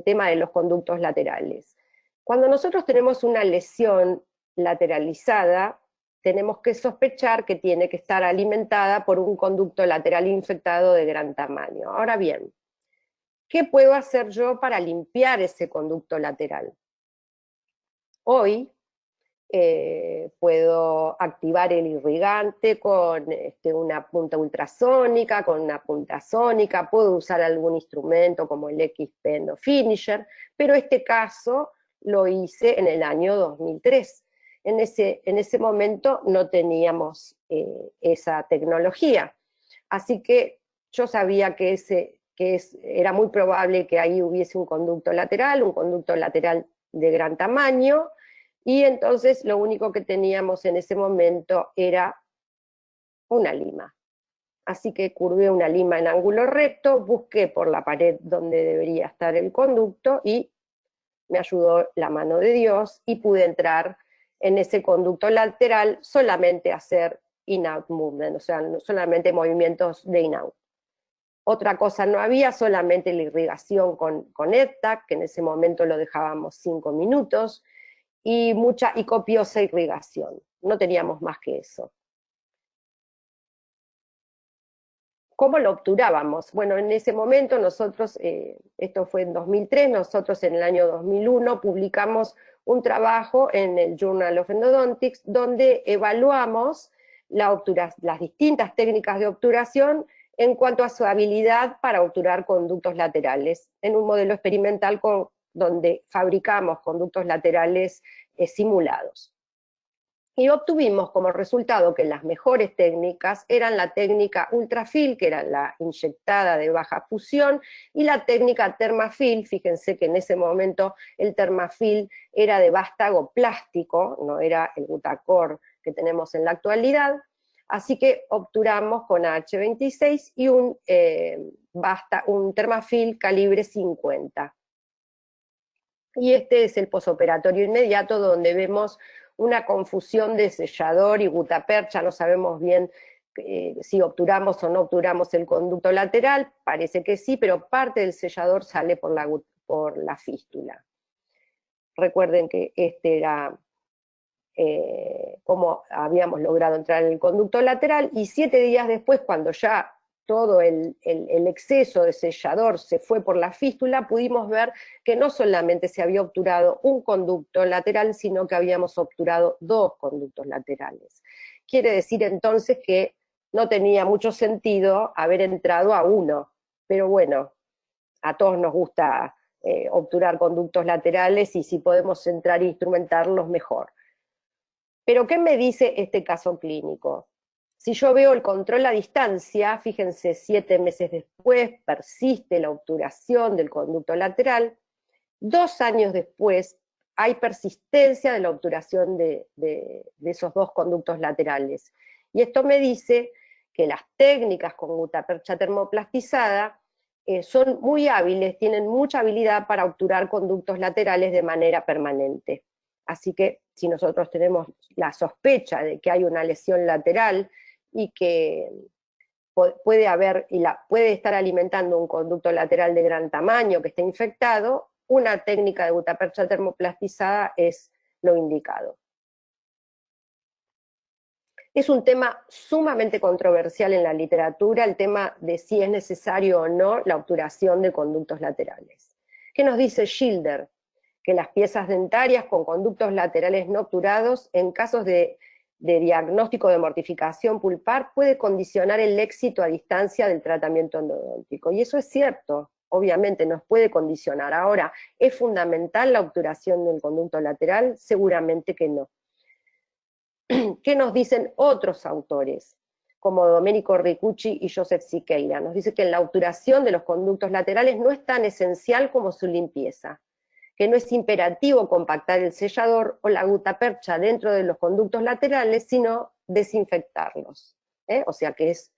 tema de los conductos laterales? Cuando nosotros tenemos una lesión lateralizada, tenemos que sospechar que tiene que estar alimentada por un conducto lateral infectado de gran tamaño. Ahora bien, ¿qué puedo hacer yo para limpiar ese conducto lateral? Hoy puedo activar el irrigante con una punta ultrasónica, con una punta sónica, puedo usar algún instrumento como el X-Pen o Finisher, pero este caso lo hice en el año 2003. En ese momento no teníamos esa tecnología, así que yo sabía que era muy probable que ahí hubiese un conducto lateral de gran tamaño, y entonces lo único que teníamos en ese momento era una lima. Así que curvé una lima en ángulo recto, busqué por la pared donde debería estar el conducto, y me ayudó la mano de Dios, y pude entrar en ese conducto lateral, solamente hacer in-out movement, o sea, solamente movimientos de in-out. Otra cosa no había, solamente la irrigación con EDTAC, que en ese momento lo dejábamos 5 minutos, y copiosa irrigación. No teníamos más que eso. ¿Cómo lo obturábamos? Bueno, en ese momento nosotros, esto fue en 2003, nosotros en el año 2001 publicamos un trabajo en el Journal of Endodontics donde evaluamos las distintas técnicas de obturación en cuanto a su habilidad para obturar conductos laterales, en un modelo experimental donde fabricamos conductos laterales simulados. Y obtuvimos como resultado que las mejores técnicas eran la técnica ultrafil, que era la inyectada de baja fusión, y la técnica Thermafil. Fíjense que en ese momento el Thermafil era de vástago plástico, no era el Butacor que tenemos en la actualidad, así que obturamos con H26 y un Thermafil calibre 50. Y este es el posoperatorio inmediato, donde vemos una confusión de sellador y gutapercha, no sabemos bien si obturamos o no obturamos el conducto lateral, parece que sí, pero parte del sellador sale por la fístula. Recuerden que este era cómo habíamos logrado entrar en el conducto lateral, y 7 días después, cuando ya todo el exceso de sellador se fue por la fístula, pudimos ver que no solamente se había obturado un conducto lateral, sino que habíamos obturado 2 conductos laterales. Quiere decir entonces que no tenía mucho sentido haber entrado a uno, pero bueno, a todos nos gusta obturar conductos laterales, y si podemos entrar e instrumentarlos, mejor. Pero ¿qué me dice este caso clínico? Si yo veo el control a distancia, fíjense, 7 meses después persiste la obturación del conducto lateral, 2 años después hay persistencia de la obturación de esos 2 conductos laterales. Y esto me dice que las técnicas con gutapercha termoplastizada son muy hábiles, tienen mucha habilidad para obturar conductos laterales de manera permanente. Así que si nosotros tenemos la sospecha de que hay una lesión lateral y que puede estar alimentando un conducto lateral de gran tamaño que esté infectado, una técnica de gutapercha termoplastizada es lo indicado. Es un tema sumamente controversial en la literatura, el tema de si es necesario o no la obturación de conductos laterales. ¿Qué nos dice Schilder? Que las piezas dentarias con conductos laterales no obturados, en casos de diagnóstico de mortificación pulpar, puede condicionar el éxito a distancia del tratamiento endodóntico. Y eso es cierto, obviamente nos puede condicionar. Ahora, ¿es fundamental la obturación del conducto lateral? Seguramente que no. ¿Qué nos dicen otros autores, como Domenico Ricucci y Joseph Siqueira? Nos dice que la obturación de los conductos laterales no es tan esencial como su limpieza, que no es imperativo compactar el sellador o la gutapercha dentro de los conductos laterales, sino desinfectarlos. O sea que es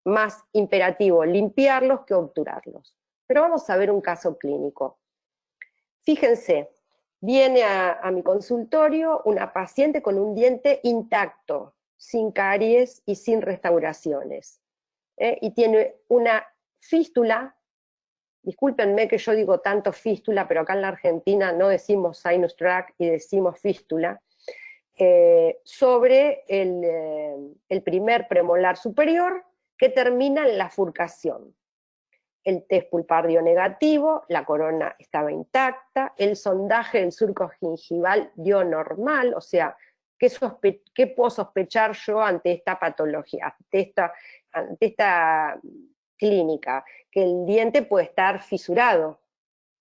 más imperativo limpiarlos que obturarlos. Pero vamos a ver un caso clínico. Fíjense, viene a mi consultorio una paciente con un diente intacto, sin caries y sin restauraciones. Y tiene una fístula, discúlpenme que yo digo tanto fístula, pero acá en la Argentina no decimos sinus tract y decimos fístula, sobre el primer premolar superior que termina en la furcación. El test pulpar dio negativo, la corona estaba intacta, el sondaje del surco gingival dio normal, o sea, ¿qué puedo sospechar yo ante esta patología, ante esta clínica? Que el diente puede estar fisurado.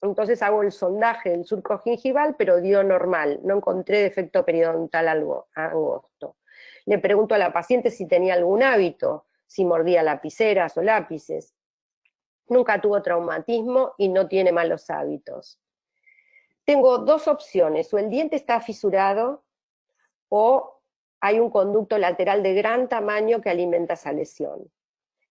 Entonces hago el sondaje del surco gingival, pero dio normal, no encontré defecto periodontal angosto. Le pregunto a la paciente si tenía algún hábito, si mordía lapiceras o lápices. Nunca tuvo traumatismo y no tiene malos hábitos. Tengo dos opciones, o el diente está fisurado o hay un conducto lateral de gran tamaño que alimenta esa lesión.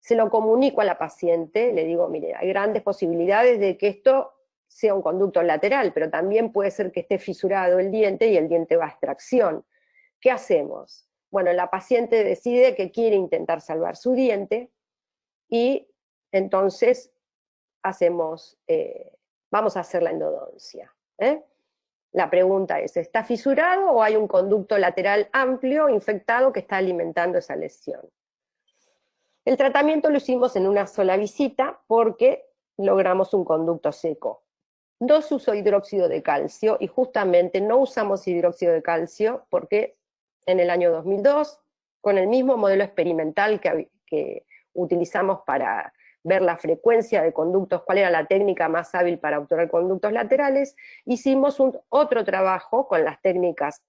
Se lo comunico a la paciente, le digo, mire, hay grandes posibilidades de que esto sea un conducto lateral, pero también puede ser que esté fisurado el diente y el diente va a extracción. ¿Qué hacemos? Bueno, la paciente decide que quiere intentar salvar su diente y entonces vamos a hacer la endodoncia. La pregunta es, ¿está fisurado o hay un conducto lateral amplio, infectado, que está alimentando esa lesión? El tratamiento lo hicimos en una sola visita porque logramos un conducto seco. No se usó hidróxido de calcio y justamente no usamos hidróxido de calcio porque en el año 2002, con el mismo modelo experimental que utilizamos para ver la frecuencia de conductos, cuál era la técnica más hábil para obturar conductos laterales, hicimos otro trabajo con las técnicas,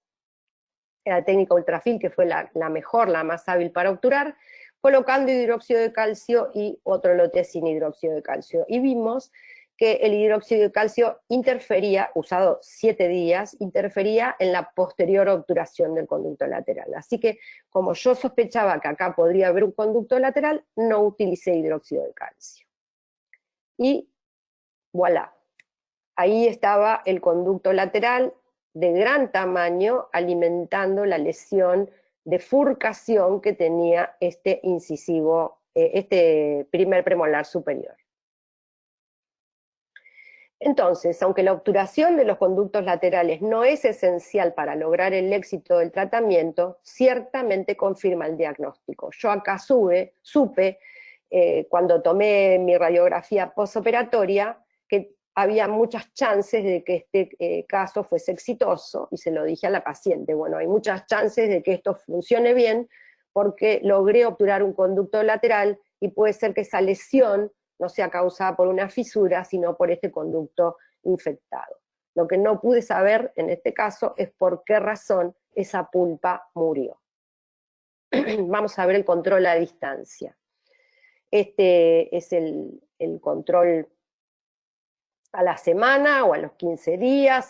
la técnica ultrafil, que fue la mejor, la más hábil para obturar, colocando hidróxido de calcio y otro lote sin hidróxido de calcio. Y vimos que el hidróxido de calcio interfería, usado 7 días, interfería en la posterior obturación del conducto lateral. Así que, como yo sospechaba que acá podría haber un conducto lateral, no utilicé hidróxido de calcio. Y voilà, ahí estaba el conducto lateral de gran tamaño alimentando la lesión de furcación que tenía este incisivo, este primer premolar superior. Entonces, aunque la obturación de los conductos laterales no es esencial para lograr el éxito del tratamiento, ciertamente confirma el diagnóstico. Yo acá supe cuando tomé mi radiografía postoperatoria, que había muchas chances de que este caso fuese exitoso, y se lo dije a la paciente, bueno, hay muchas chances de que esto funcione bien, porque logré obturar un conducto lateral, y puede ser que esa lesión no sea causada por una fisura, sino por este conducto infectado. Lo que no pude saber en este caso es por qué razón esa pulpa murió. Vamos a ver el control a distancia. Este es el control a la semana o a los 15 días,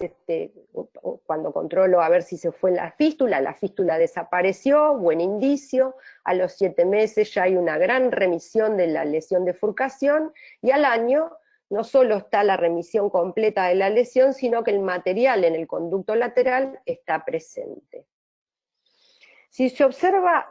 cuando controlo a ver si se fue la fístula desapareció, buen indicio, a los 7 meses ya hay una gran remisión de la lesión de furcación, y al año no solo está la remisión completa de la lesión, sino que el material en el conducto lateral está presente. Si se observa,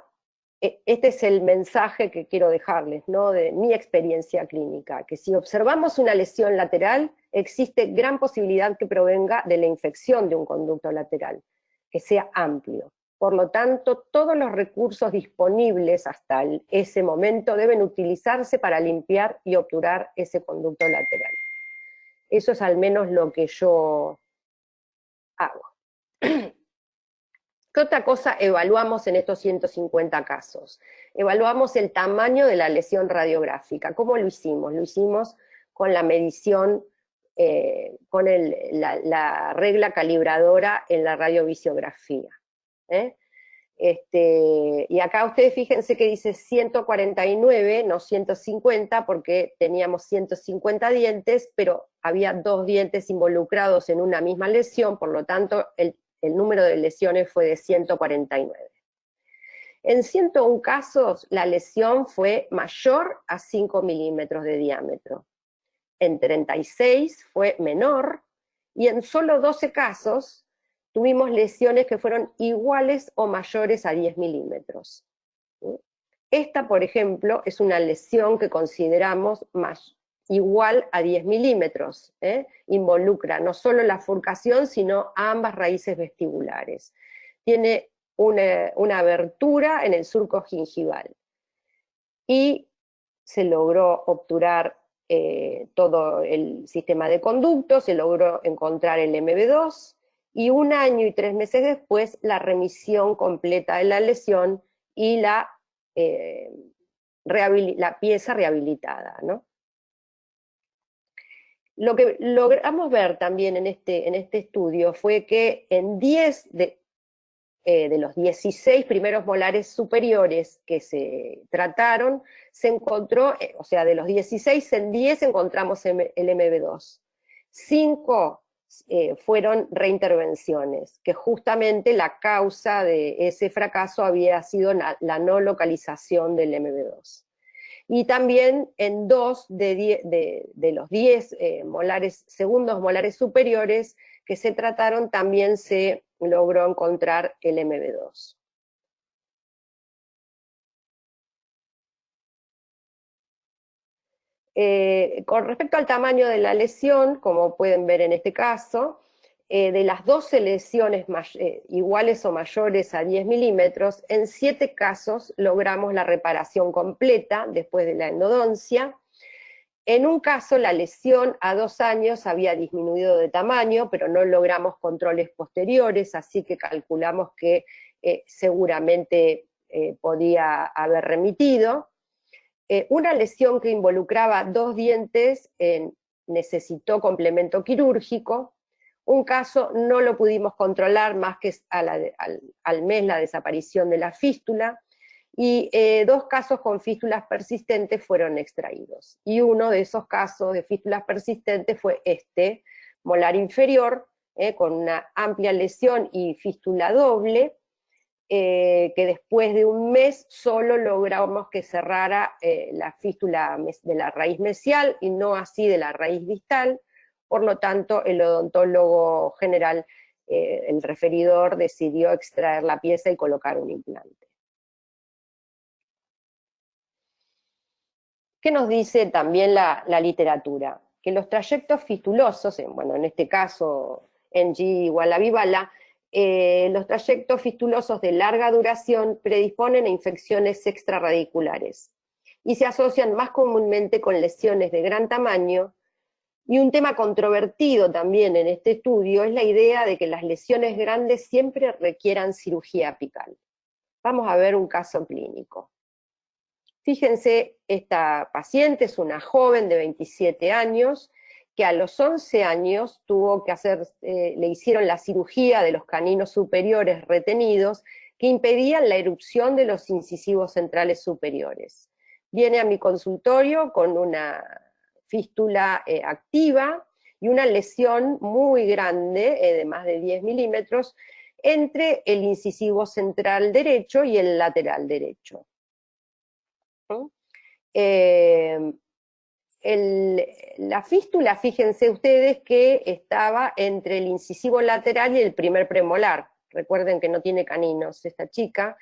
este es el mensaje que quiero dejarles, ¿no?, de mi experiencia clínica, que si observamos una lesión lateral, existe gran posibilidad que provenga de la infección de un conducto lateral, que sea amplio. Por lo tanto, todos los recursos disponibles hasta ese momento deben utilizarse para limpiar y obturar ese conducto lateral. Eso es al menos lo que yo hago. ¿Qué otra cosa evaluamos en estos 150 casos? Evaluamos el tamaño de la lesión radiográfica. ¿Cómo lo hicimos? Lo hicimos con la medición, con la regla calibradora en la radiovisiografía. Y acá ustedes fíjense que dice 149, no 150, porque teníamos 150 dientes, pero había 2 dientes involucrados en una misma lesión, por lo tanto el número de lesiones fue de 149. En 101 casos la lesión fue mayor a 5 milímetros de diámetro. En 36 fue menor, y en solo 12 casos tuvimos lesiones que fueron iguales o mayores a 10 milímetros. Esta, por ejemplo, es una lesión que consideramos igual a 10 milímetros. Involucra no solo la furcación, sino ambas raíces vestibulares. Tiene una abertura en el surco gingival. Y se logró obturar todo el sistema de conducto, se logró encontrar el MB2, y 1 año y 3 meses después la remisión completa de la lesión y la pieza rehabilitada, ¿no? Lo que logramos ver también en este estudio fue que en 10 de los 16 primeros molares superiores que se trataron, se encontró, o sea, de los 16, en 10 encontramos el MB2. 5 fueron reintervenciones, que justamente la causa de ese fracaso había sido la no localización del MB2. Y también en 2 de los 10 segundos molares superiores que se trataron, también se logró encontrar el MB2. Con respecto al tamaño de la lesión, como pueden ver en este caso, de las 12 lesiones iguales o mayores a 10 milímetros, en 7 casos logramos la reparación completa después de la endodoncia. En un caso, la lesión a 2 años había disminuido de tamaño, pero no logramos controles posteriores, así que calculamos que seguramente podía haber remitido. Una lesión que involucraba 2 dientes necesitó complemento quirúrgico. Un caso no lo pudimos controlar más que al mes la desaparición de la fístula, y 2 casos con fístulas persistentes fueron extraídos. Y uno de esos casos de fístulas persistentes fue este, molar inferior, con una amplia lesión y fístula doble, que después de 1 mes solo logramos que cerrara la fístula de la raíz mesial y no así de la raíz distal. Por lo tanto, el odontólogo general, el referidor, decidió extraer la pieza y colocar un implante. ¿Qué nos dice también la literatura? Que los trayectos fistulosos, bueno, en este caso NG igual a Vivala, los trayectos fistulosos de larga duración predisponen a infecciones extrarradiculares y se asocian más comúnmente con lesiones de gran tamaño. Y un tema controvertido también en este estudio es la idea de que las lesiones grandes siempre requieran cirugía apical. Vamos a ver un caso clínico. Fíjense, esta paciente es una joven de 27 años que a los 11 años tuvo que le hicieron la cirugía de los caninos superiores retenidos que impedían la erupción de los incisivos centrales superiores. Viene a mi consultorio con una fístula activa y una lesión muy grande, de más de 10 milímetros, entre el incisivo central derecho y el lateral derecho. La fístula, fíjense ustedes que estaba entre el incisivo lateral y el primer premolar. Recuerden que no tiene caninos esta chica,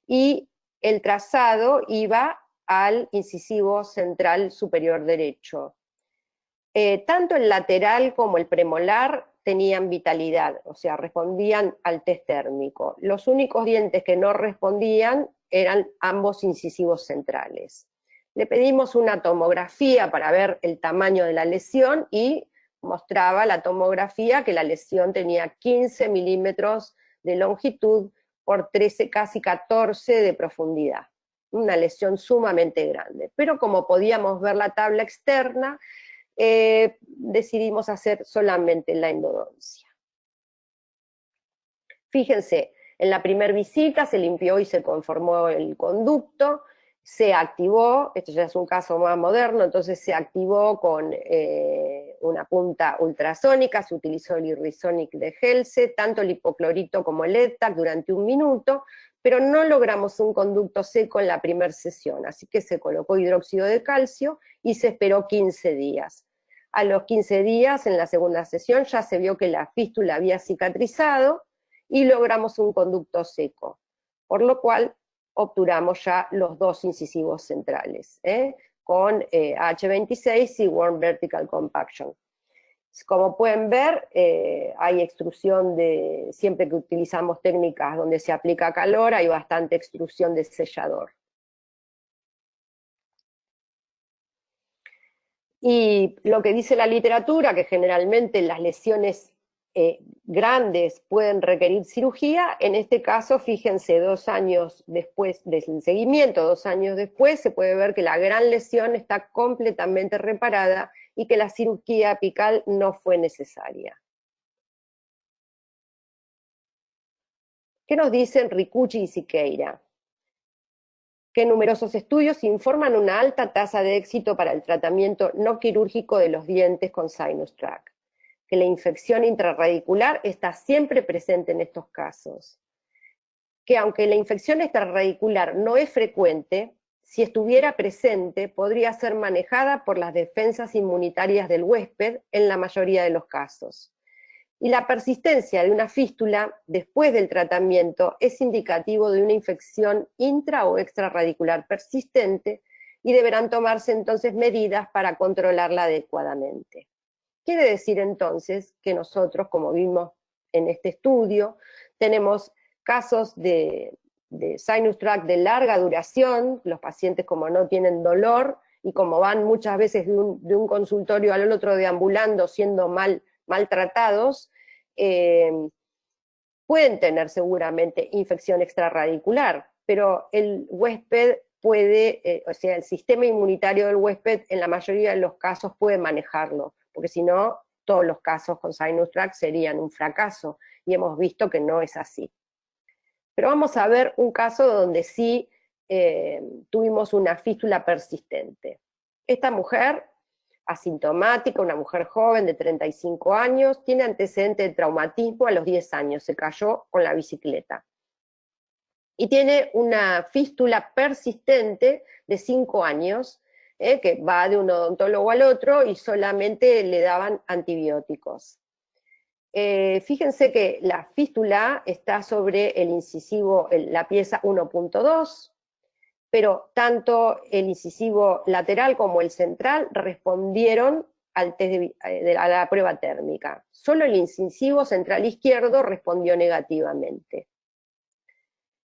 y el trazado iba al incisivo central superior derecho. Tanto el lateral como el premolar tenían vitalidad, o sea, respondían al test térmico. Los únicos dientes que no respondían eran ambos incisivos centrales. Le pedimos una tomografía para ver el tamaño de la lesión y mostraba la tomografía que la lesión tenía 15 milímetros de longitud por 13, casi 14 de profundidad. Una lesión sumamente grande. Pero como podíamos ver la tabla externa, decidimos hacer solamente la endodoncia. Fíjense, en la primera visita se limpió y se conformó el conducto, se activó, esto ya es un caso más moderno, entonces se activó con una punta ultrasónica, se utilizó el Irrisonic de Helse, tanto el hipoclorito como el ETAC durante 1 minuto, pero no logramos un conducto seco en la primera sesión, así que se colocó hidróxido de calcio y se esperó 15 días. A los 15 días, en la segunda sesión, ya se vio que la fístula había cicatrizado y logramos un conducto seco, por lo cual obturamos ya los 2 incisivos centrales, con H26 y Warm Vertical Compaction. Como pueden ver, hay extrusión siempre que utilizamos técnicas donde se aplica calor, hay bastante extrusión de sellador. Y lo que dice la literatura, que generalmente las lesiones grandes pueden requerir cirugía, en este caso, fíjense, 2 años después del seguimiento, 2 años después, se puede ver que la gran lesión está completamente reparada y que la cirugía apical no fue necesaria. ¿Qué nos dicen Ricucci y Siqueira? Que numerosos estudios informan una alta tasa de éxito para el tratamiento no quirúrgico de los dientes con sinus tract, que la infección intrarradicular está siempre presente en estos casos, que aunque la infección extrarradicular no es frecuente, si estuviera presente podría ser manejada por las defensas inmunitarias del huésped en la mayoría de los casos. Y la persistencia de una fístula después del tratamiento es indicativo de una infección intra o extrarradicular persistente y deberán tomarse entonces medidas para controlarla adecuadamente. Quiere decir entonces que nosotros, como vimos en este estudio, tenemos casos de sinus tract de larga duración, los pacientes como no tienen dolor y como van muchas veces de un consultorio al otro deambulando siendo maltratados, pueden tener seguramente infección extrarradicular, pero el huésped puede, o sea, el sistema inmunitario del huésped en la mayoría de los casos puede manejarlo, porque si no, todos los casos con sinus tract serían un fracaso, y hemos visto que no es así. Pero vamos a ver un caso donde sí tuvimos una fístula persistente. Esta mujer, asintomática, una mujer joven de 35 años, tiene antecedente de traumatismo a los 10 años, se cayó con la bicicleta. Y tiene una fístula persistente de 5 años, que va de un odontólogo al otro y solamente le daban antibióticos. Fíjense que la fístula está sobre el incisivo, la pieza 1.2, pero tanto el incisivo lateral como el central respondieron al test a la prueba térmica. Solo el incisivo central izquierdo respondió negativamente.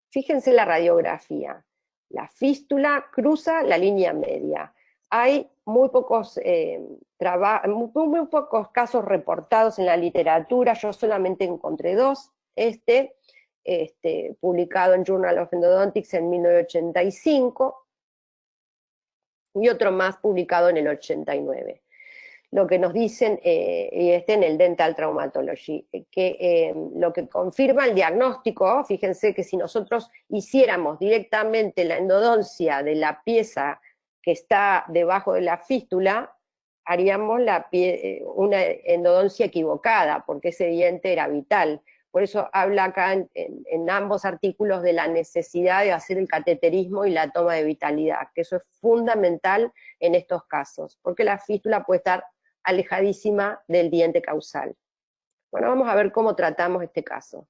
Fíjense la radiografía. La fístula cruza la línea media. Hay muy pocos casos reportados en la literatura, yo solamente encontré 2. Publicado en Journal of Endodontics en 1985, y otro más publicado en el 89. Lo que nos dicen, y en el Dental Traumatology, que lo que confirma el diagnóstico, fíjense que si nosotros hiciéramos directamente la endodoncia de la pieza que está debajo de la fístula, haríamos una endodoncia equivocada, porque ese diente era vital. Por eso habla acá en ambos artículos de la necesidad de hacer el cateterismo y la toma de vitalidad, que eso es fundamental en estos casos, porque la fístula puede estar alejadísima del diente causal. Bueno, vamos a ver cómo tratamos este caso.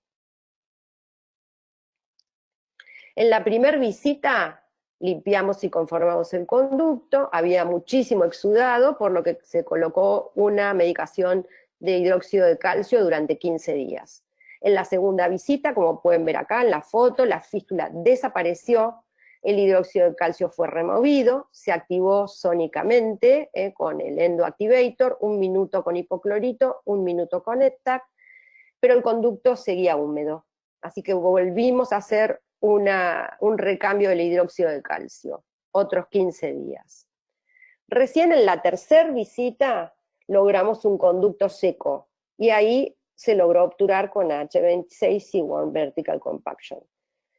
En la primera visita limpiamos y conformamos el conducto, había muchísimo exudado, por lo que se colocó una medicación de hidróxido de calcio durante 15 días. En la segunda visita, como pueden ver acá en la foto, la fístula desapareció, el hidróxido de calcio fue removido, se activó sónicamente con el endoactivator, 1 minuto con hipoclorito, 1 minuto con ETAC, pero el conducto seguía húmedo. Así que volvimos a hacer un recambio del hidróxido de calcio, otros 15 días. Recién en la tercera visita logramos un conducto seco, y ahí se logró obturar con H26 y Warm Vertical Compaction.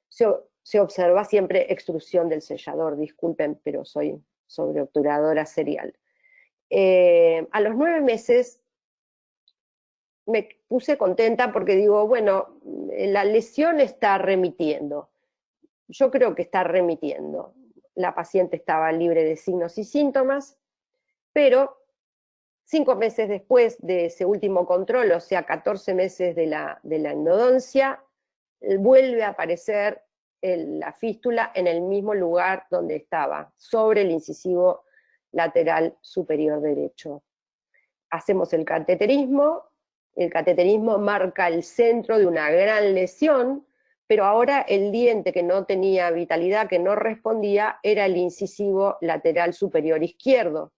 Se observa siempre extrusión del sellador, disculpen, pero soy sobreobturadora serial. A los 9 meses me puse contenta porque digo, bueno, la lesión está remitiendo. Yo creo que está remitiendo. La paciente estaba libre de signos y síntomas, pero 5 meses después de ese último control, o sea, 14 meses de la endodoncia, vuelve a aparecer la fístula en el mismo lugar donde estaba, sobre el incisivo lateral superior derecho. Hacemos el cateterismo marca el centro de una gran lesión, pero ahora el diente que no tenía vitalidad, que no respondía, era el incisivo lateral superior izquierdo.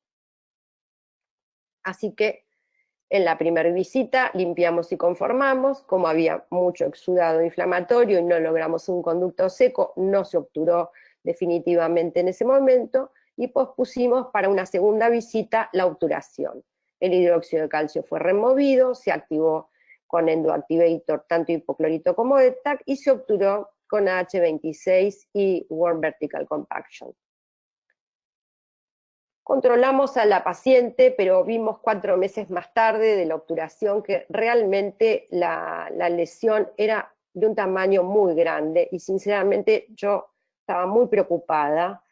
Así que en la primera visita limpiamos y conformamos, como había mucho exudado inflamatorio y no logramos un conducto seco, no se obturó definitivamente en ese momento, y pospusimos para una segunda visita la obturación. El hidróxido de calcio fue removido, se activó con endoactivator tanto hipoclorito como ETAC, y se obturó con H26 y Warm Vertical Compaction. Controlamos a la paciente, pero vimos 4 meses más tarde de la obturación que realmente la lesión era de un tamaño muy grande, y sinceramente yo estaba muy preocupada.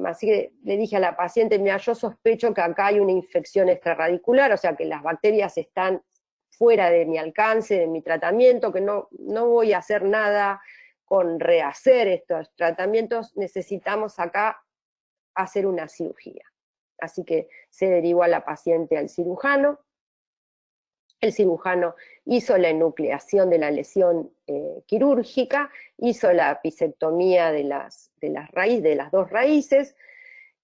Así que le dije a la paciente, mira, yo sospecho que acá hay una infección extrarradicular, o sea que las bacterias están fuera de mi alcance, de mi tratamiento, que no voy a hacer nada con rehacer estos tratamientos, necesitamos acá hacer una cirugía. Así que se derivó a la paciente al cirujano. El cirujano hizo la enucleación de la lesión quirúrgica, hizo la pisectomía de las 2 raíces,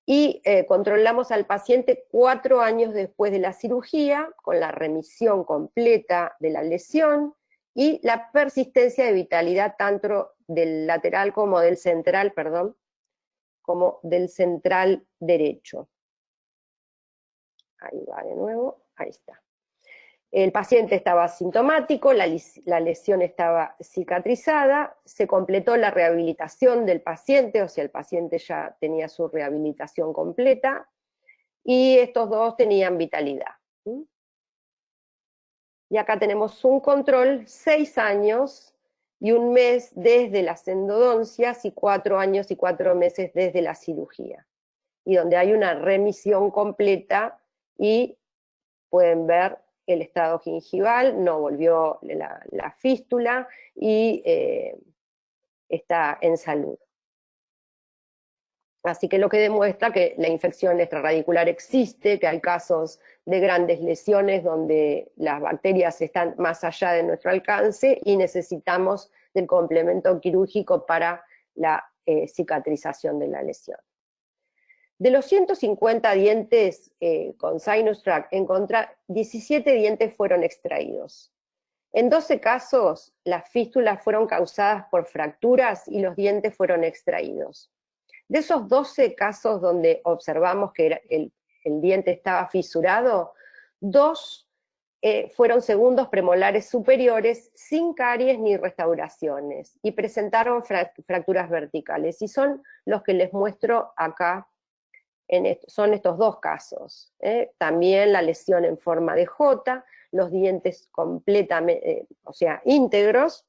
y controlamos al paciente 4 años después de la cirugía, con la remisión completa de la lesión y la persistencia de vitalidad tanto del lateral como del central, como del central derecho. Ahí va de nuevo, ahí está. El paciente estaba asintomático, la lesión estaba cicatrizada, se completó la rehabilitación del paciente, o sea, el paciente ya tenía su rehabilitación completa, y estos 2 tenían vitalidad. Y acá tenemos un control, 6 años y 1 mes desde las endodoncias, y 4 años y 4 meses desde la cirugía, y donde hay una remisión completa, y pueden ver el estado gingival, no volvió la fístula, y está en salud. Así que lo que demuestra que la infección extrarradicular existe, que hay casos de grandes lesiones donde las bacterias están más allá de nuestro alcance y necesitamos del complemento quirúrgico para la cicatrización de la lesión. De los 150 dientes con Sinus Tract, 17 dientes fueron extraídos. En 12 casos, las fístulas fueron causadas por fracturas y los dientes fueron extraídos. De esos 12 casos donde observamos que el diente estaba fisurado, 2 fueron segundos premolares superiores sin caries ni restauraciones, y presentaron fracturas verticales, y son los que les muestro acá. Son estos 2 casos. También la lesión en forma de J, los dientes completamente, o sea, íntegros,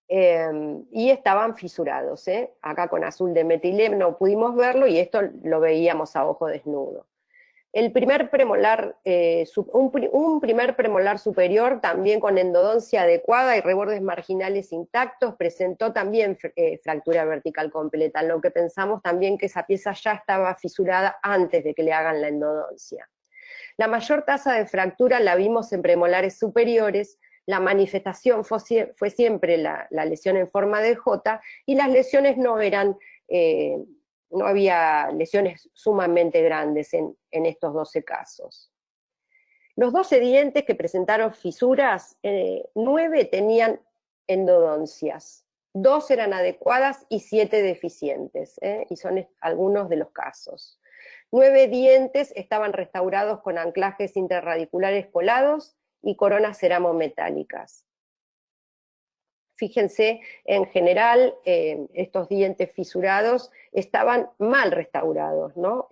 y estaban fisurados. Acá con azul de metileno no pudimos verlo, y esto lo veíamos a ojo desnudo. El primer premolar, un primer premolar superior, también con endodoncia adecuada y rebordes marginales intactos, presentó también fractura vertical completa, lo que pensamos también que esa pieza ya estaba fisurada antes de que le hagan la endodoncia. La mayor tasa de fractura la vimos en premolares superiores, la manifestación fue siempre la lesión en forma de J, y las lesiones no eran, no había lesiones sumamente grandes en estos 12 casos. Los 12 dientes que presentaron fisuras, 9 tenían endodoncias, 2 eran adecuadas y 7 deficientes, y son algunos de los casos. 9 dientes estaban restaurados con anclajes interradiculares colados y coronas ceramometálicas. Fíjense, en general, estos dientes fisurados estaban mal restaurados, ¿no?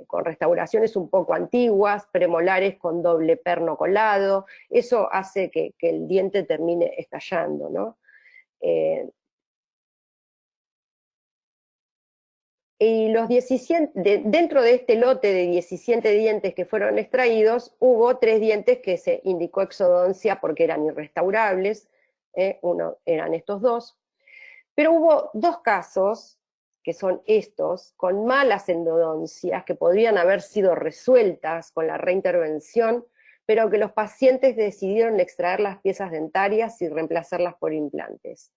Con restauraciones un poco antiguas, premolares con doble perno colado, eso hace que el diente termine estallando, ¿no? Y los 17, dentro de este lote de 17 dientes que fueron extraídos, hubo 3 dientes que se indicó exodoncia porque eran irrestaurables, uno eran estos 2, pero hubo 2 casos, que son estos, con malas endodoncias, que podrían haber sido resueltas con la reintervención, pero que los pacientes decidieron extraer las piezas dentarias y reemplazarlas por implantes.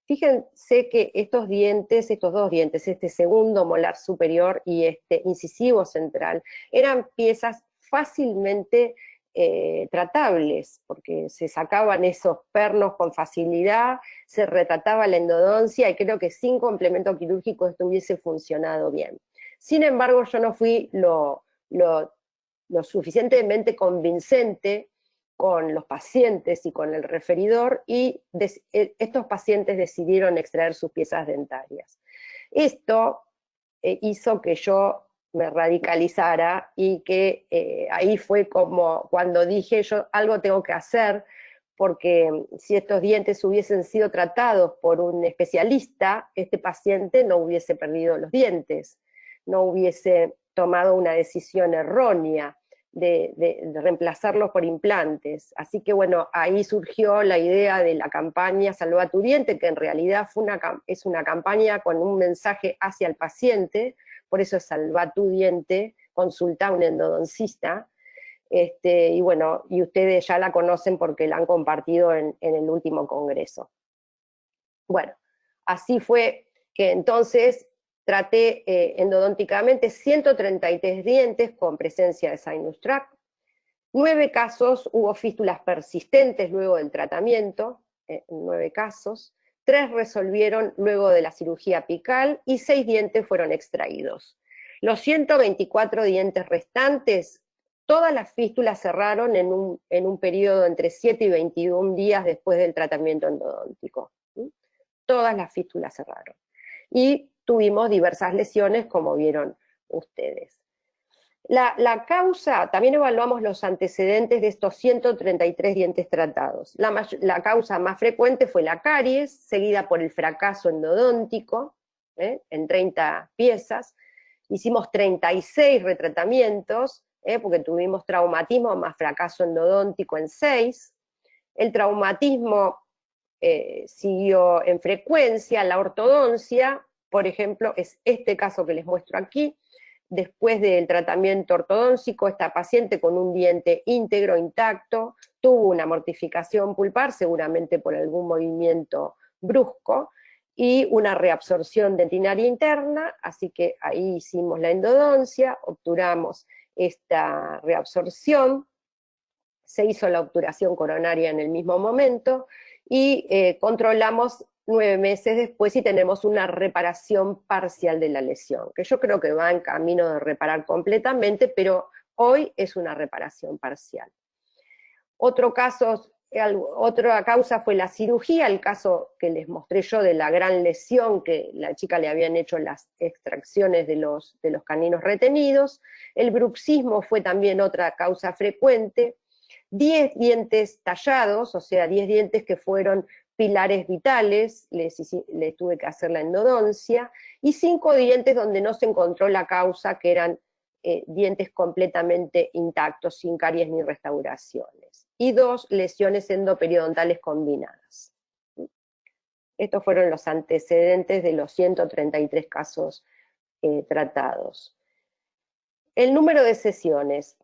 Fíjense que estos dos dientes, este segundo molar superior y este incisivo central, eran piezas fácilmente tratables, porque se sacaban esos pernos con facilidad, se retrataba la endodoncia, y creo que sin complemento quirúrgico esto hubiese funcionado bien. Sin embargo, yo no fui lo suficientemente convincente con los pacientes y con el referidor, y estos pacientes decidieron extraer sus piezas dentarias. Esto hizo que yo me radicalizara, y que ahí fue como cuando dije, yo algo tengo que hacer, porque si estos dientes hubiesen sido tratados por un especialista, este paciente no hubiese perdido los dientes, no hubiese tomado una decisión errónea de reemplazarlos por implantes. Así que bueno, ahí surgió la idea de la campaña Salva tu Diente, que en realidad es una campaña con un mensaje hacia el paciente, por eso es Salva tu Diente, consulta a un endodoncista, y bueno, y ustedes ya la conocen porque la han compartido en el último congreso. Bueno, así fue que entonces traté endodónticamente 133 dientes con presencia de sinus tract. 9 casos hubo fístulas persistentes luego del tratamiento, 9 casos. 3 resolvieron luego de la cirugía apical y 6 dientes fueron extraídos. Los 124 dientes restantes, todas las fístulas cerraron en un periodo entre 7 y 21 días después del tratamiento endodóntico. Todas las fístulas cerraron. Y tuvimos diversas lesiones, como vieron ustedes. La causa, también evaluamos los antecedentes de estos 133 dientes tratados. La causa más frecuente fue la caries, seguida por el fracaso endodóntico, en 30 piezas. Hicimos 36 retratamientos, porque tuvimos traumatismo más fracaso endodóntico en 6. El traumatismo siguió en frecuencia. La ortodoncia, por ejemplo, es este caso que les muestro aquí. Después del tratamiento ortodóntico, esta paciente con un diente íntegro, intacto, tuvo una mortificación pulpar, seguramente por algún movimiento brusco, y una reabsorción dentinaria interna, así que ahí hicimos la endodoncia, obturamos esta reabsorción, se hizo la obturación coronaria en el mismo momento, y controlamos 9 meses después y tenemos una reparación parcial de la lesión, que yo creo que va en camino de reparar completamente, pero hoy es una reparación parcial. Otra causa fue la cirugía, el caso que les mostré yo de la gran lesión que la chica le habían hecho las extracciones de los caninos retenidos. El bruxismo fue también otra causa frecuente. 10 dientes tallados, o sea, 10 dientes que fueron pilares vitales, les tuve que hacer la endodoncia, y 5 dientes donde no se encontró la causa, que eran dientes completamente intactos, sin caries ni restauraciones, y 2 lesiones endoperiodontal combinadas. Estos fueron los antecedentes de los 133 casos tratados. El número de sesiones.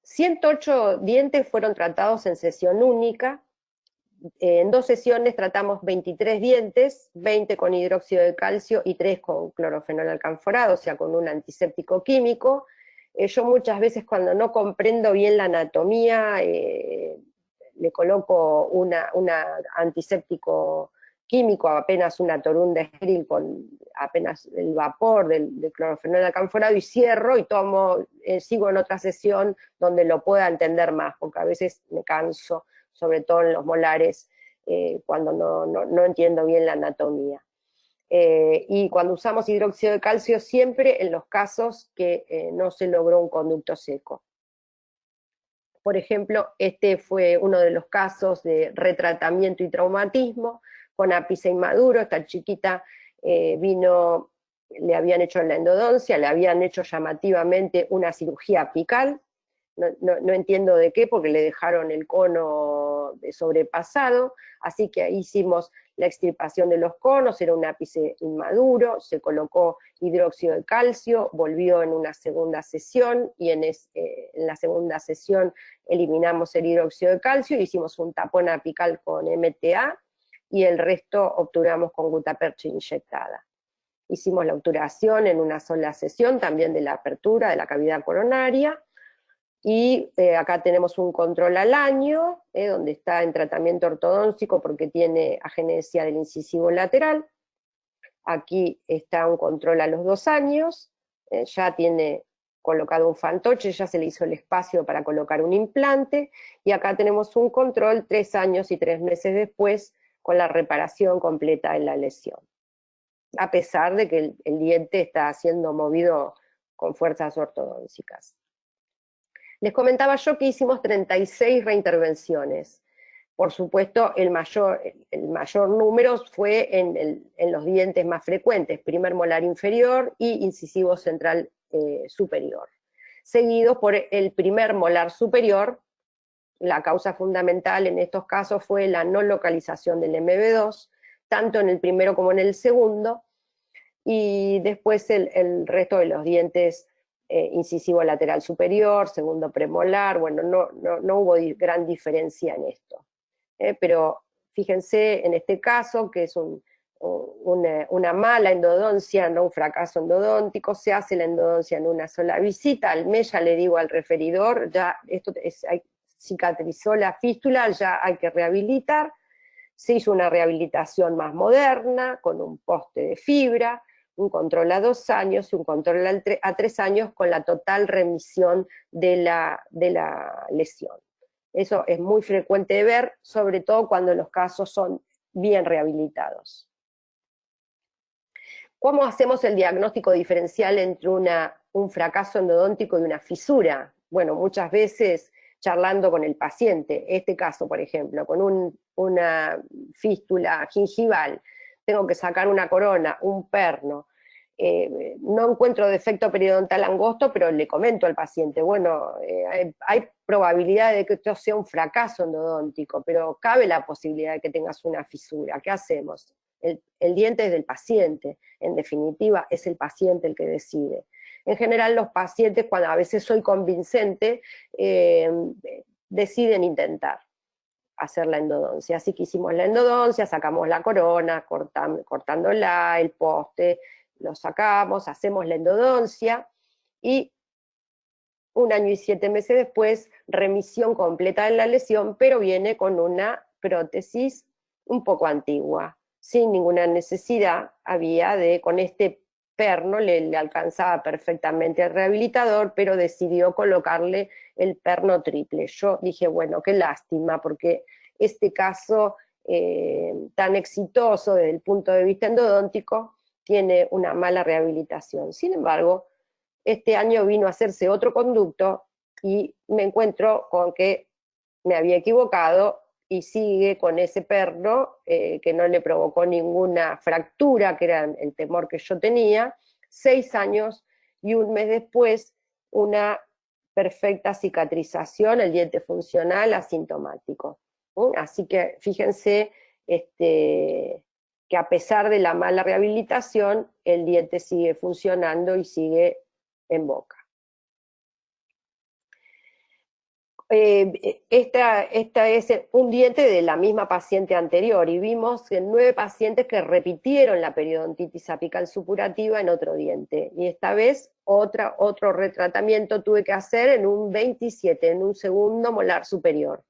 108 dientes fueron tratados en sesión única. En 2 sesiones tratamos 23 dientes, 20 con hidróxido de calcio y 3 con clorofenolalcanforado, o sea, con un antiséptico químico. Yo muchas veces cuando no comprendo bien la anatomía, le coloco una antiséptico químico, apenas una torunda estéril con apenas el vapor del clorofenolalcanforado y cierro y tomo, sigo en otra sesión donde lo pueda entender más, porque a veces me canso, sobre todo en los molares, cuando no entiendo bien la anatomía. Y cuando usamos hidróxido de calcio, siempre en los casos que no se logró un conducto seco. Por ejemplo, este fue uno de los casos de retratamiento y traumatismo con ápice inmaduro. Esta chiquita vino, le habían hecho la endodoncia, le habían hecho llamativamente una cirugía apical. No entiendo de qué, porque le dejaron el cono sobrepasado, así que ahí hicimos la extirpación de los conos, era un ápice inmaduro, se colocó hidróxido de calcio, volvió en una segunda sesión, y en la segunda sesión eliminamos el hidróxido de calcio, hicimos un tapón apical con MTA, y el resto obturamos con gutapercha inyectada. Hicimos la obturación en una sola sesión, también de la apertura de la cavidad coronaria, y acá tenemos un control al año, donde está en tratamiento ortodóntico porque tiene agenesia del incisivo lateral. Aquí está un control a los 2 años, ya tiene colocado un fantoche, ya se le hizo el espacio para colocar un implante, y acá tenemos un control 3 años y 3 meses después con la reparación completa de la lesión, a pesar de que el diente está siendo movido con fuerzas ortodónticas. Les comentaba yo que hicimos 36 reintervenciones. Por supuesto, el mayor número fue en los dientes más frecuentes, primer molar inferior y incisivo central superior. Seguido por el primer molar superior. La causa fundamental en estos casos fue la no localización del MB2, tanto en el primero como en el segundo, y después el resto de los dientes, incisivo lateral superior, segundo premolar, bueno, no hubo gran diferencia en esto. Pero fíjense en este caso, que es una mala endodoncia, no un fracaso endodóntico, se hace la endodoncia en una sola visita, al mes ya le digo al referidor, ya esto cicatrizó la fístula, ya hay que rehabilitar. Se hizo una rehabilitación más moderna, con un poste de fibra, un control a 2 años y un control a 3 años, con la total remisión de la lesión. Eso es muy frecuente de ver, sobre todo cuando los casos son bien rehabilitados. ¿Cómo hacemos el diagnóstico diferencial entre un fracaso endodóntico y una fisura? Bueno, muchas veces charlando con el paciente, este caso, por ejemplo, con una fístula gingival, tengo que sacar una corona, un perno, no encuentro defecto periodontal angosto, pero le comento al paciente, bueno, hay probabilidad de que esto sea un fracaso endodóntico, pero cabe la posibilidad de que tengas una fisura. ¿Qué hacemos? El diente es del paciente, en definitiva es el paciente el que decide. En general los pacientes, cuando a veces soy convincente, deciden intentar hacer la endodoncia. Así que hicimos la endodoncia, sacamos la corona, cortándola, el poste, lo sacamos, hacemos la endodoncia, y 1 año y 7 meses después, remisión completa de la lesión, pero viene con una prótesis un poco antigua, sin ninguna necesidad había con este perno le alcanzaba perfectamente el rehabilitador, pero decidió colocarle el perno triple. Yo dije, bueno, qué lástima, porque este caso tan exitoso desde el punto de vista endodóntico tiene una mala rehabilitación. Sin embargo, este año vino a hacerse otro conducto y me encuentro con que me había equivocado, y sigue con ese perno que no le provocó ninguna fractura, que era el temor que yo tenía. 6 años y 1 mes después, una perfecta cicatrización, el diente funcional asintomático. Así que fíjense que a pesar de la mala rehabilitación, el diente sigue funcionando y sigue en boca. Esta es un diente de la misma paciente anterior y vimos que 9 pacientes que repitieron la periodontitis apical supurativa en otro diente. Y esta vez otro retratamiento tuve que hacer en un 27, en un segundo molar superior.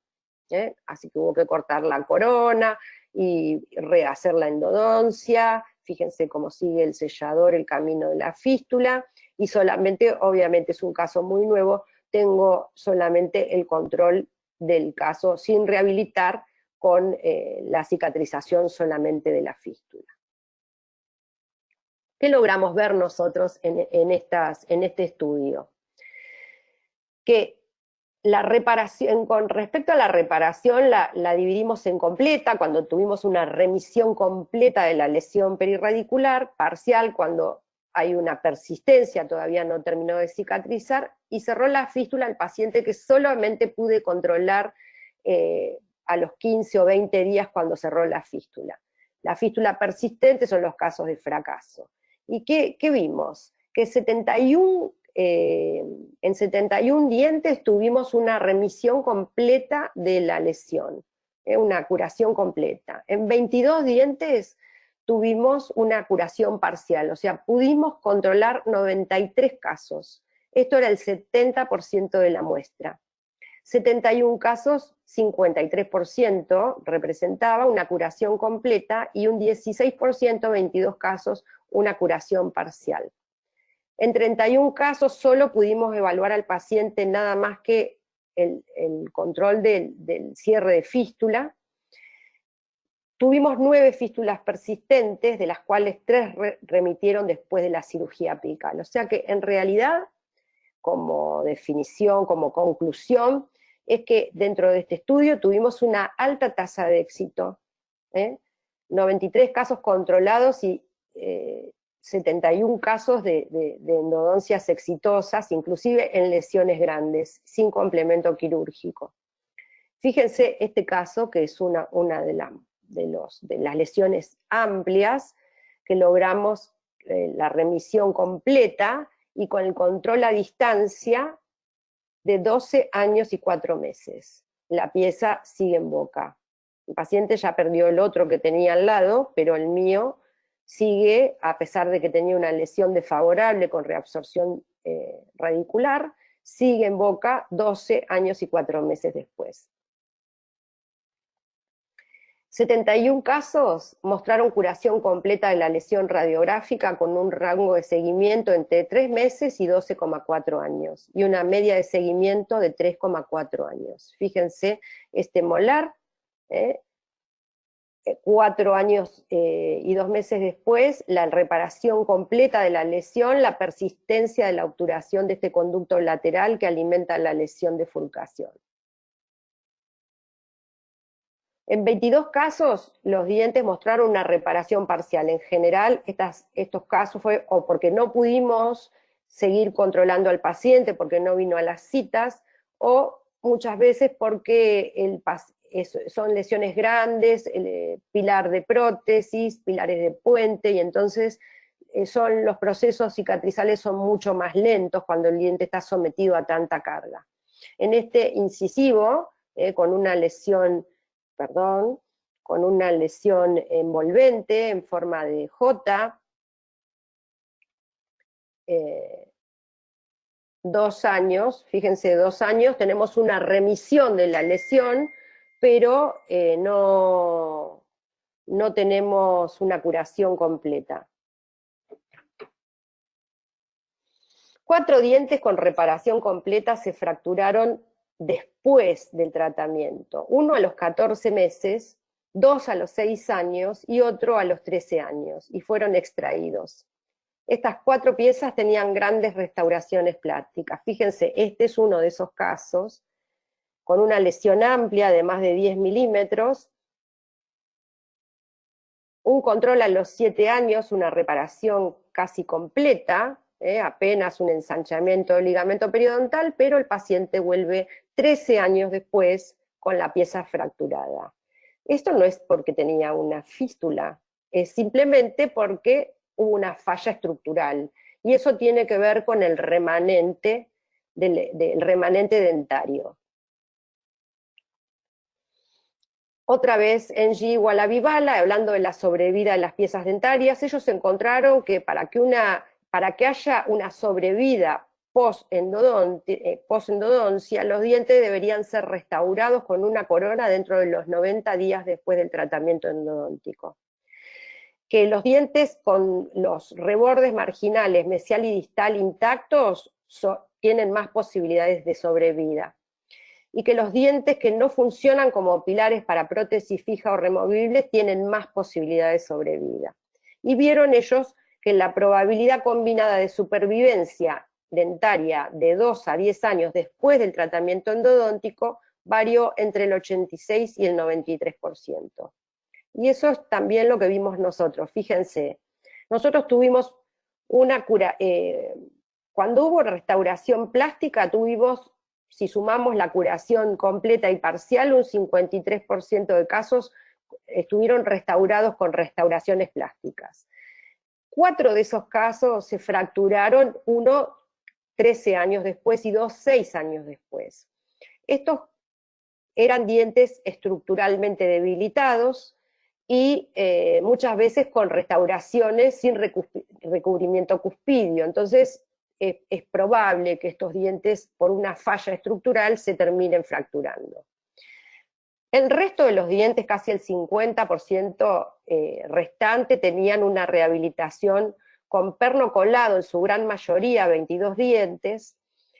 Así que hubo que cortar la corona y rehacer la endodoncia. Fíjense cómo sigue el sellador, el camino de la fístula, y solamente, obviamente es un caso muy nuevo, tengo solamente el control del caso sin rehabilitar con la cicatrización solamente de la fístula. ¿Qué logramos ver nosotros en este estudio? Que la reparación, con respecto a la reparación, la dividimos en completa, cuando tuvimos una remisión completa de la lesión perirradicular, parcial, cuando hay una persistencia, todavía no terminó de cicatrizar, y cerró la fístula al paciente que solamente pude controlar a los 15 o 20 días cuando cerró la fístula. La fístula persistente son los casos de fracaso. ¿Y qué vimos? Que en 71 dientes tuvimos una remisión completa de la lesión, una curación completa. En 22 dientes tuvimos una curación parcial, o sea, pudimos controlar 93 casos. Esto era el 70% de la muestra. 71 casos, 53% representaba una curación completa y un 16%, 22 casos, una curación parcial. En 31 casos solo pudimos evaluar al paciente nada más que el control del cierre de fístula. Tuvimos 9 fístulas persistentes, de las cuales 3 remitieron después de la cirugía apical. O sea que en realidad, como definición, como conclusión, es que dentro de este estudio tuvimos una alta tasa de éxito, 93 casos controlados y 71 casos de endodoncias exitosas, inclusive en lesiones grandes, sin complemento quirúrgico. Fíjense este caso, que es una de las lesiones amplias, que logramos la remisión completa y con el control a distancia de 12 años y 4 meses. La pieza sigue en boca. El paciente ya perdió el otro que tenía al lado, pero el mío sigue, a pesar de que tenía una lesión desfavorable con reabsorción radicular, sigue en boca 12 años y 4 meses después. 71 casos mostraron curación completa de la lesión radiográfica con un rango de seguimiento entre 3 meses y 12,4 años, y una media de seguimiento de 3,4 años. Fíjense, este molar, 4 años y 2 meses después, la reparación completa de la lesión, la persistencia de la obturación de este conducto lateral que alimenta la lesión de fulcación. En 22 casos, los dientes mostraron una reparación parcial. En general, estos casos fue o porque no pudimos seguir controlando al paciente, porque no vino a las citas, o muchas veces porque son lesiones grandes, pilar de prótesis, pilares de puente, y entonces los procesos cicatrizales son mucho más lentos cuando el diente está sometido a tanta carga. En este incisivo, con una lesión envolvente en forma de J, 2 años, fíjense, 2 años, tenemos una remisión de la lesión, pero no tenemos una curación completa. 4 dientes con reparación completa se fracturaron después del tratamiento, uno a los 14 meses, 2 a los 6 años y otro a los 13 años, y fueron extraídos. Estas 4 piezas tenían grandes restauraciones plásticas. Fíjense, este es uno de esos casos, con una lesión amplia de más de 10 milímetros, un control a los 7 años, una reparación casi completa, apenas un ensanchamiento del ligamento periodontal, pero el paciente vuelve 13 años después con la pieza fracturada. Esto no es porque tenía una fístula, es simplemente porque hubo una falla estructural, y eso tiene que ver con el remanente dentario. Otra vez Engie Wallaby-Bala, hablando de la sobrevida de las piezas dentarias, ellos encontraron que para que haya una sobrevida post-endodoncia, los dientes deberían ser restaurados con una corona dentro de los 90 días después del tratamiento endodóntico. Que los dientes con los rebordes marginales, mesial y distal intactos, tienen más posibilidades de sobrevida. Y que los dientes que no funcionan como pilares para prótesis fija o removible tienen más posibilidades de sobrevida. Y vieron ellos que la probabilidad combinada de supervivencia dentaria de 2 a 10 años después del tratamiento endodóntico varió entre el 86 y el 93%. Y eso es también lo que vimos nosotros. Fíjense, nosotros tuvimos una cura, cuando hubo restauración plástica tuvimos, si sumamos la curación completa y parcial, un 53% de casos estuvieron restaurados con restauraciones plásticas. 4 de esos casos se fracturaron, uno 13 años después y 2 6 años después. Estos eran dientes estructuralmente debilitados y muchas veces con restauraciones sin recubrimiento cuspidio. Entonces, es probable que estos dientes, por una falla estructural, se terminen fracturando. El resto de los dientes, casi el 50% restante, tenían una rehabilitación con perno colado en su gran mayoría, 22 dientes,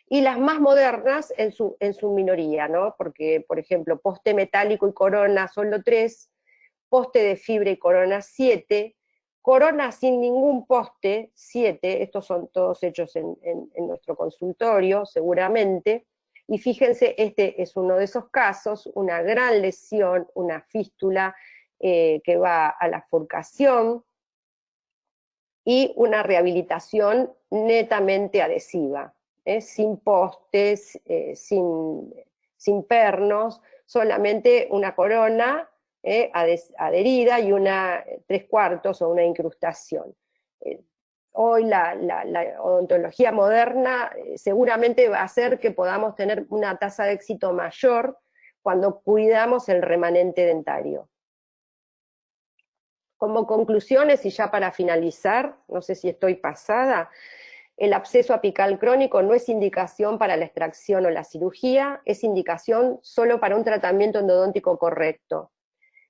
y las más modernas en su minoría, ¿no? Porque, por ejemplo, poste metálico y corona solo 3, poste de fibra y corona 7, corona sin ningún poste 7, estos son todos hechos en nuestro consultorio, seguramente, y fíjense, este es uno de esos casos, una gran lesión, una fístula que va a la furcación, y una rehabilitación netamente adhesiva, sin postes, sin pernos, solamente una corona adherida y una 3/4 o una incrustación. Hoy la odontología moderna seguramente va a hacer que podamos tener una tasa de éxito mayor cuando cuidamos el remanente dentario. Como conclusiones, y ya para finalizar, no sé si estoy pasada, el absceso apical crónico no es indicación para la extracción o la cirugía, es indicación solo para un tratamiento endodóntico correcto.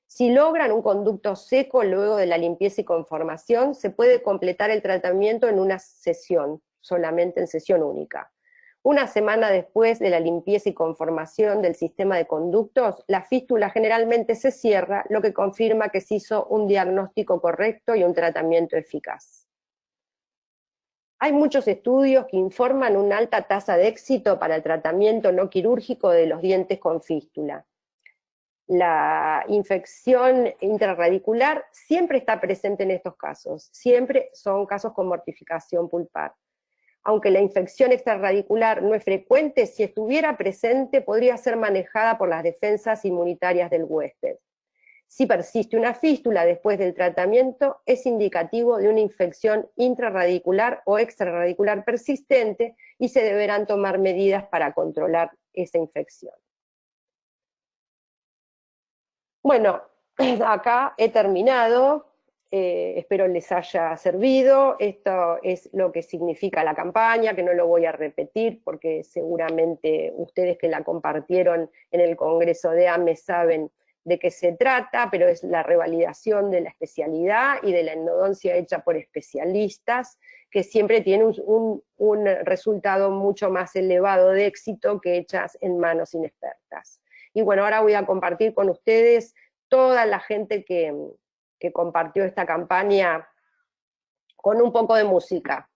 Si logran un conducto seco luego de la limpieza y conformación, se puede completar el tratamiento en una sesión, solamente en sesión única. Una semana después de la limpieza y conformación del sistema de conductos, la fístula generalmente se cierra, lo que confirma que se hizo un diagnóstico correcto y un tratamiento eficaz. Hay muchos estudios que informan una alta tasa de éxito para el tratamiento no quirúrgico de los dientes con fístula. La infección intrarradicular siempre está presente en estos casos, siempre son casos con mortificación pulpar. Aunque la infección extrarradicular no es frecuente, si estuviera presente podría ser manejada por las defensas inmunitarias del huésped. Si persiste una fístula después del tratamiento, es indicativo de una infección intrarradicular o extrarradicular persistente y se deberán tomar medidas para controlar esa infección. Bueno, acá he terminado. Espero les haya servido. Esto es lo que significa la campaña, que no lo voy a repetir porque seguramente ustedes que la compartieron en el Congreso de AME saben de qué se trata, pero es la revalidación de la especialidad y de la endodoncia hecha por especialistas, que siempre tiene un resultado mucho más elevado de éxito que hechas en manos inexpertas. Y bueno, ahora voy a compartir con ustedes toda la gente que compartió esta campaña con un poco de música.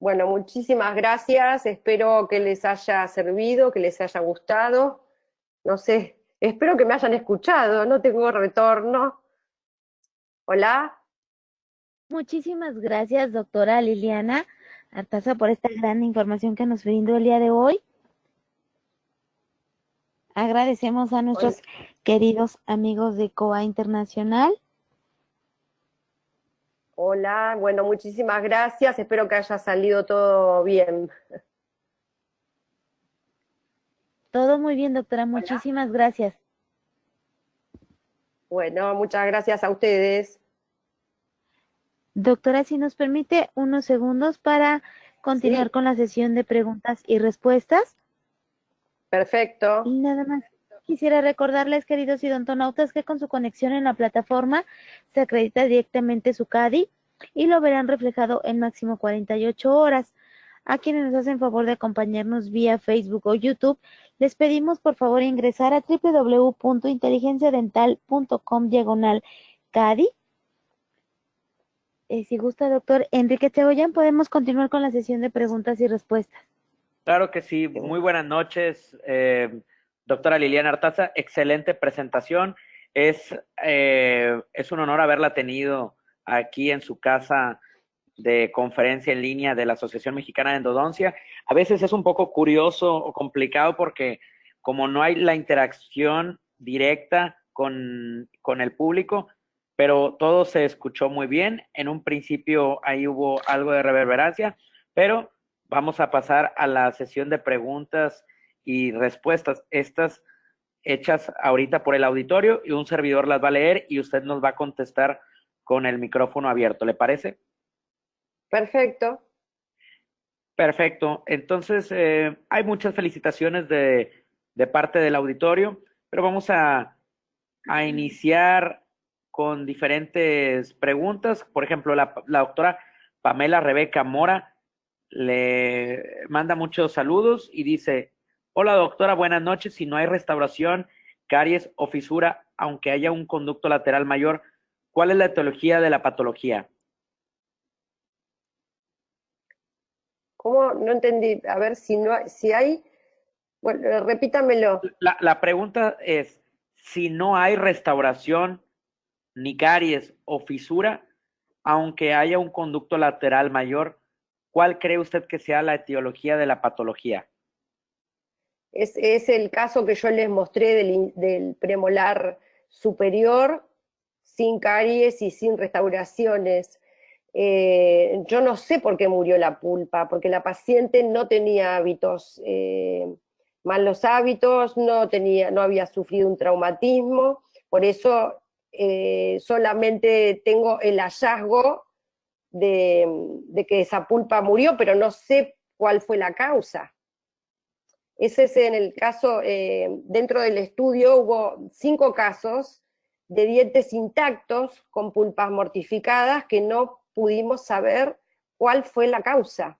Bueno, muchísimas gracias. Espero que les haya servido, que les haya gustado. No sé, espero que me hayan escuchado. No tengo retorno. Hola. Muchísimas gracias, doctora Liliana Artaza, por esta gran información que nos brindó el día de hoy. Agradecemos a nuestros queridos amigos de COA Internacional. Hola, bueno, muchísimas gracias. Espero que haya salido todo bien. Todo muy bien, doctora. Muchísimas gracias. Bueno, muchas gracias a ustedes. Doctora, si nos permite unos segundos para continuar con la sesión de preguntas y respuestas. Perfecto. Y nada más quisiera recordarles, queridos idontonautas, que con su conexión en la plataforma se acredita directamente su CADI y lo verán reflejado en máximo 48 horas. A quienes nos hacen favor de acompañarnos vía Facebook o YouTube, les pedimos por favor ingresar a www.inteligenciadental.com/CADI. Si gusta, doctor Enrique Chagoyán, podemos continuar con la sesión de preguntas y respuestas. Claro que sí. Muy buenas noches, doctora Liliana Artaza. Excelente presentación. Es un honor haberla tenido aquí en su casa de conferencia en línea de la Asociación Mexicana de Endodoncia. A veces es un poco curioso o complicado porque como no hay la interacción directa con el público, pero todo se escuchó muy bien. En un principio ahí hubo algo de reverberancia, pero vamos a pasar a la sesión de preguntas y respuestas. Estas hechas ahorita por el auditorio y un servidor las va a leer y usted nos va a contestar con el micrófono abierto. ¿Le parece? Perfecto. Perfecto. Entonces, hay muchas felicitaciones de parte del auditorio, pero vamos a iniciar con diferentes preguntas. Por ejemplo, la doctora Pamela Rebeca Mora le manda muchos saludos y dice, hola doctora, buenas noches. Si no hay restauración, caries o fisura, aunque haya un conducto lateral mayor, ¿cuál es la etiología de la patología? ¿Cómo? No entendí. A ver si no si hay. Bueno, repítamelo. La pregunta es, si no hay restauración, ni caries o fisura, aunque haya un conducto lateral mayor, ¿cuál cree usted que sea la etiología de la patología? Es el caso que yo les mostré del premolar superior, sin caries y sin restauraciones. Yo no sé por qué murió la pulpa, porque la paciente no tenía hábitos, malos hábitos, no había sufrido un traumatismo, por eso solamente tengo el hallazgo de que esa pulpa murió, pero no sé cuál fue la causa. Ese es en el caso, dentro del estudio hubo 5 casos de dientes intactos con pulpas mortificadas que no pudimos saber cuál fue la causa.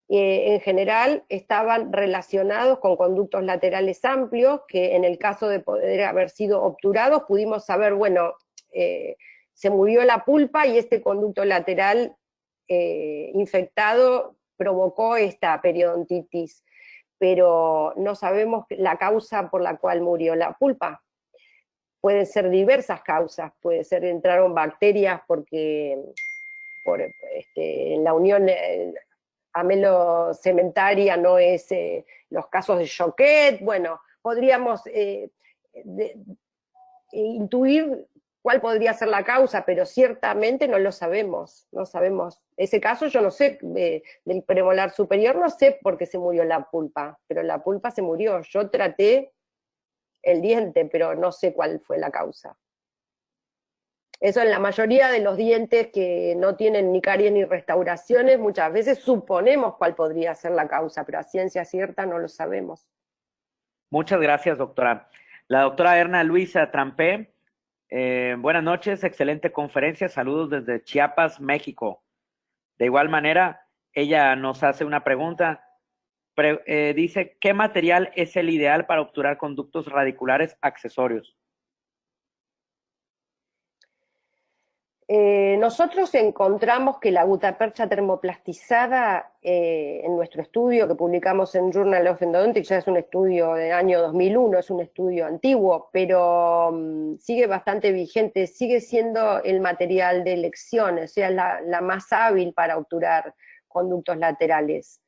En general estaban relacionados con conductos laterales amplios, que en el caso de poder haber sido obturados, pudimos saber, bueno, se murió la pulpa y este conducto lateral infectado provocó esta periodontitis, pero no sabemos la causa por la cual murió la pulpa. Pueden ser diversas causas, puede ser entraron bacterias porque en la unión amelo-cementaria no es los casos de Choquet, bueno, podríamos intuir cuál podría ser la causa, pero ciertamente no lo sabemos, no sabemos. Ese caso yo no sé, del premolar superior no sé por qué se murió la pulpa, pero la pulpa se murió. Yo traté el diente, pero no sé cuál fue la causa. Eso en la mayoría de los dientes que no tienen ni caries ni restauraciones, muchas veces suponemos cuál podría ser la causa, pero a ciencia cierta no lo sabemos. Muchas gracias, doctora. La doctora Erna Luisa Trampé, buenas noches, excelente conferencia, saludos desde Chiapas, México. De igual manera, ella nos hace una pregunta, dice, ¿qué material es el ideal para obturar conductos radiculares accesorios? Nosotros encontramos que la gutapercha termoplastizada en nuestro estudio que publicamos en Journal of Endodontics, ya es un estudio del año 2001, es un estudio antiguo, pero sigue bastante vigente, sigue siendo el material de elección, o sea, la más hábil para obturar conductos laterales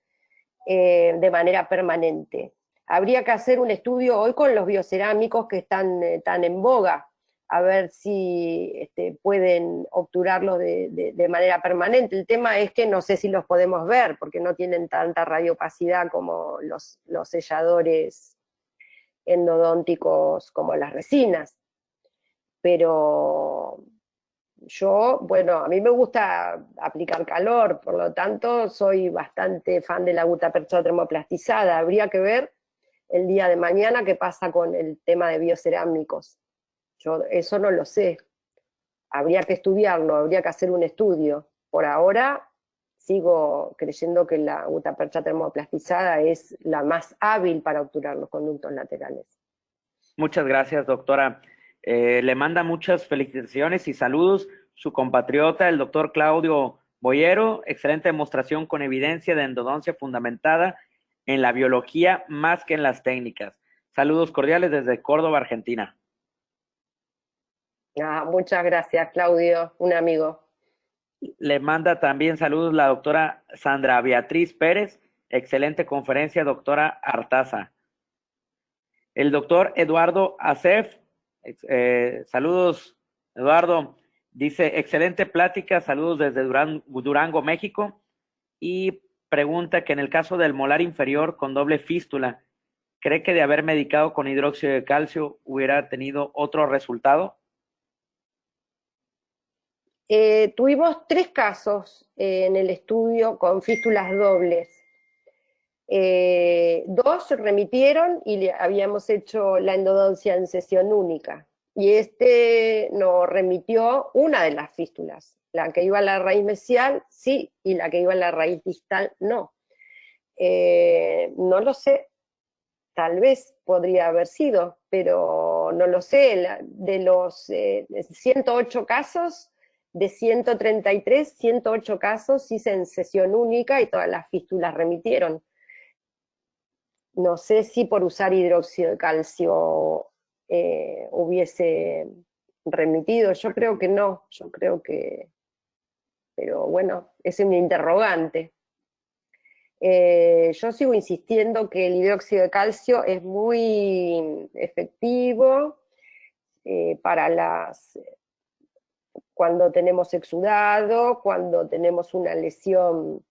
de manera permanente. Habría que hacer un estudio hoy con los biocerámicos que están tan en boga, a ver si pueden obturarlos de manera permanente. El tema es que no sé si los podemos ver, porque no tienen tanta radiopacidad como los selladores endodónticos como las resinas. Pero yo, bueno, a mí me gusta aplicar calor, por lo tanto soy bastante fan de la gutapercha termoplastizada. Habría que ver el día de mañana qué pasa con el tema de biocerámicos. Yo eso no lo sé. Habría que estudiarlo, habría que hacer un estudio. Por ahora sigo creyendo que la gutapercha termoplastizada es la más hábil para obturar los conductos laterales. Muchas gracias, doctora. Le manda muchas felicitaciones y saludos su compatriota, el doctor Claudio Boyero. Excelente demostración con evidencia de endodoncia fundamentada en la biología más que en las técnicas. Saludos cordiales desde Córdoba, Argentina. Muchas gracias, Claudio, un amigo. Le manda también saludos la doctora Sandra Beatriz Pérez. Excelente conferencia, doctora Artaza. El doctor Eduardo Acef, saludos Eduardo, dice, excelente plática, saludos desde Durango, México, y pregunta que en el caso del molar inferior con doble fístula, ¿cree que de haber medicado con hidróxido de calcio hubiera tenido otro resultado? Tuvimos 3 casos en el estudio con fístulas dobles. 2 remitieron y habíamos hecho la endodoncia en sesión única. Y nos remitió una de las fístulas. La que iba a la raíz mesial, sí, y la que iba a la raíz distal, no. No lo sé. Tal vez podría haber sido, pero no lo sé. De los 108 casos, de 133, 108 casos hice en sesión única y todas las fístulas remitieron. No sé si por usar hidróxido de calcio hubiese remitido, yo creo que no, yo creo que, pero bueno, es un interrogante. Yo sigo insistiendo que el hidróxido de calcio es muy efectivo para cuando tenemos exudado, cuando tenemos una lesión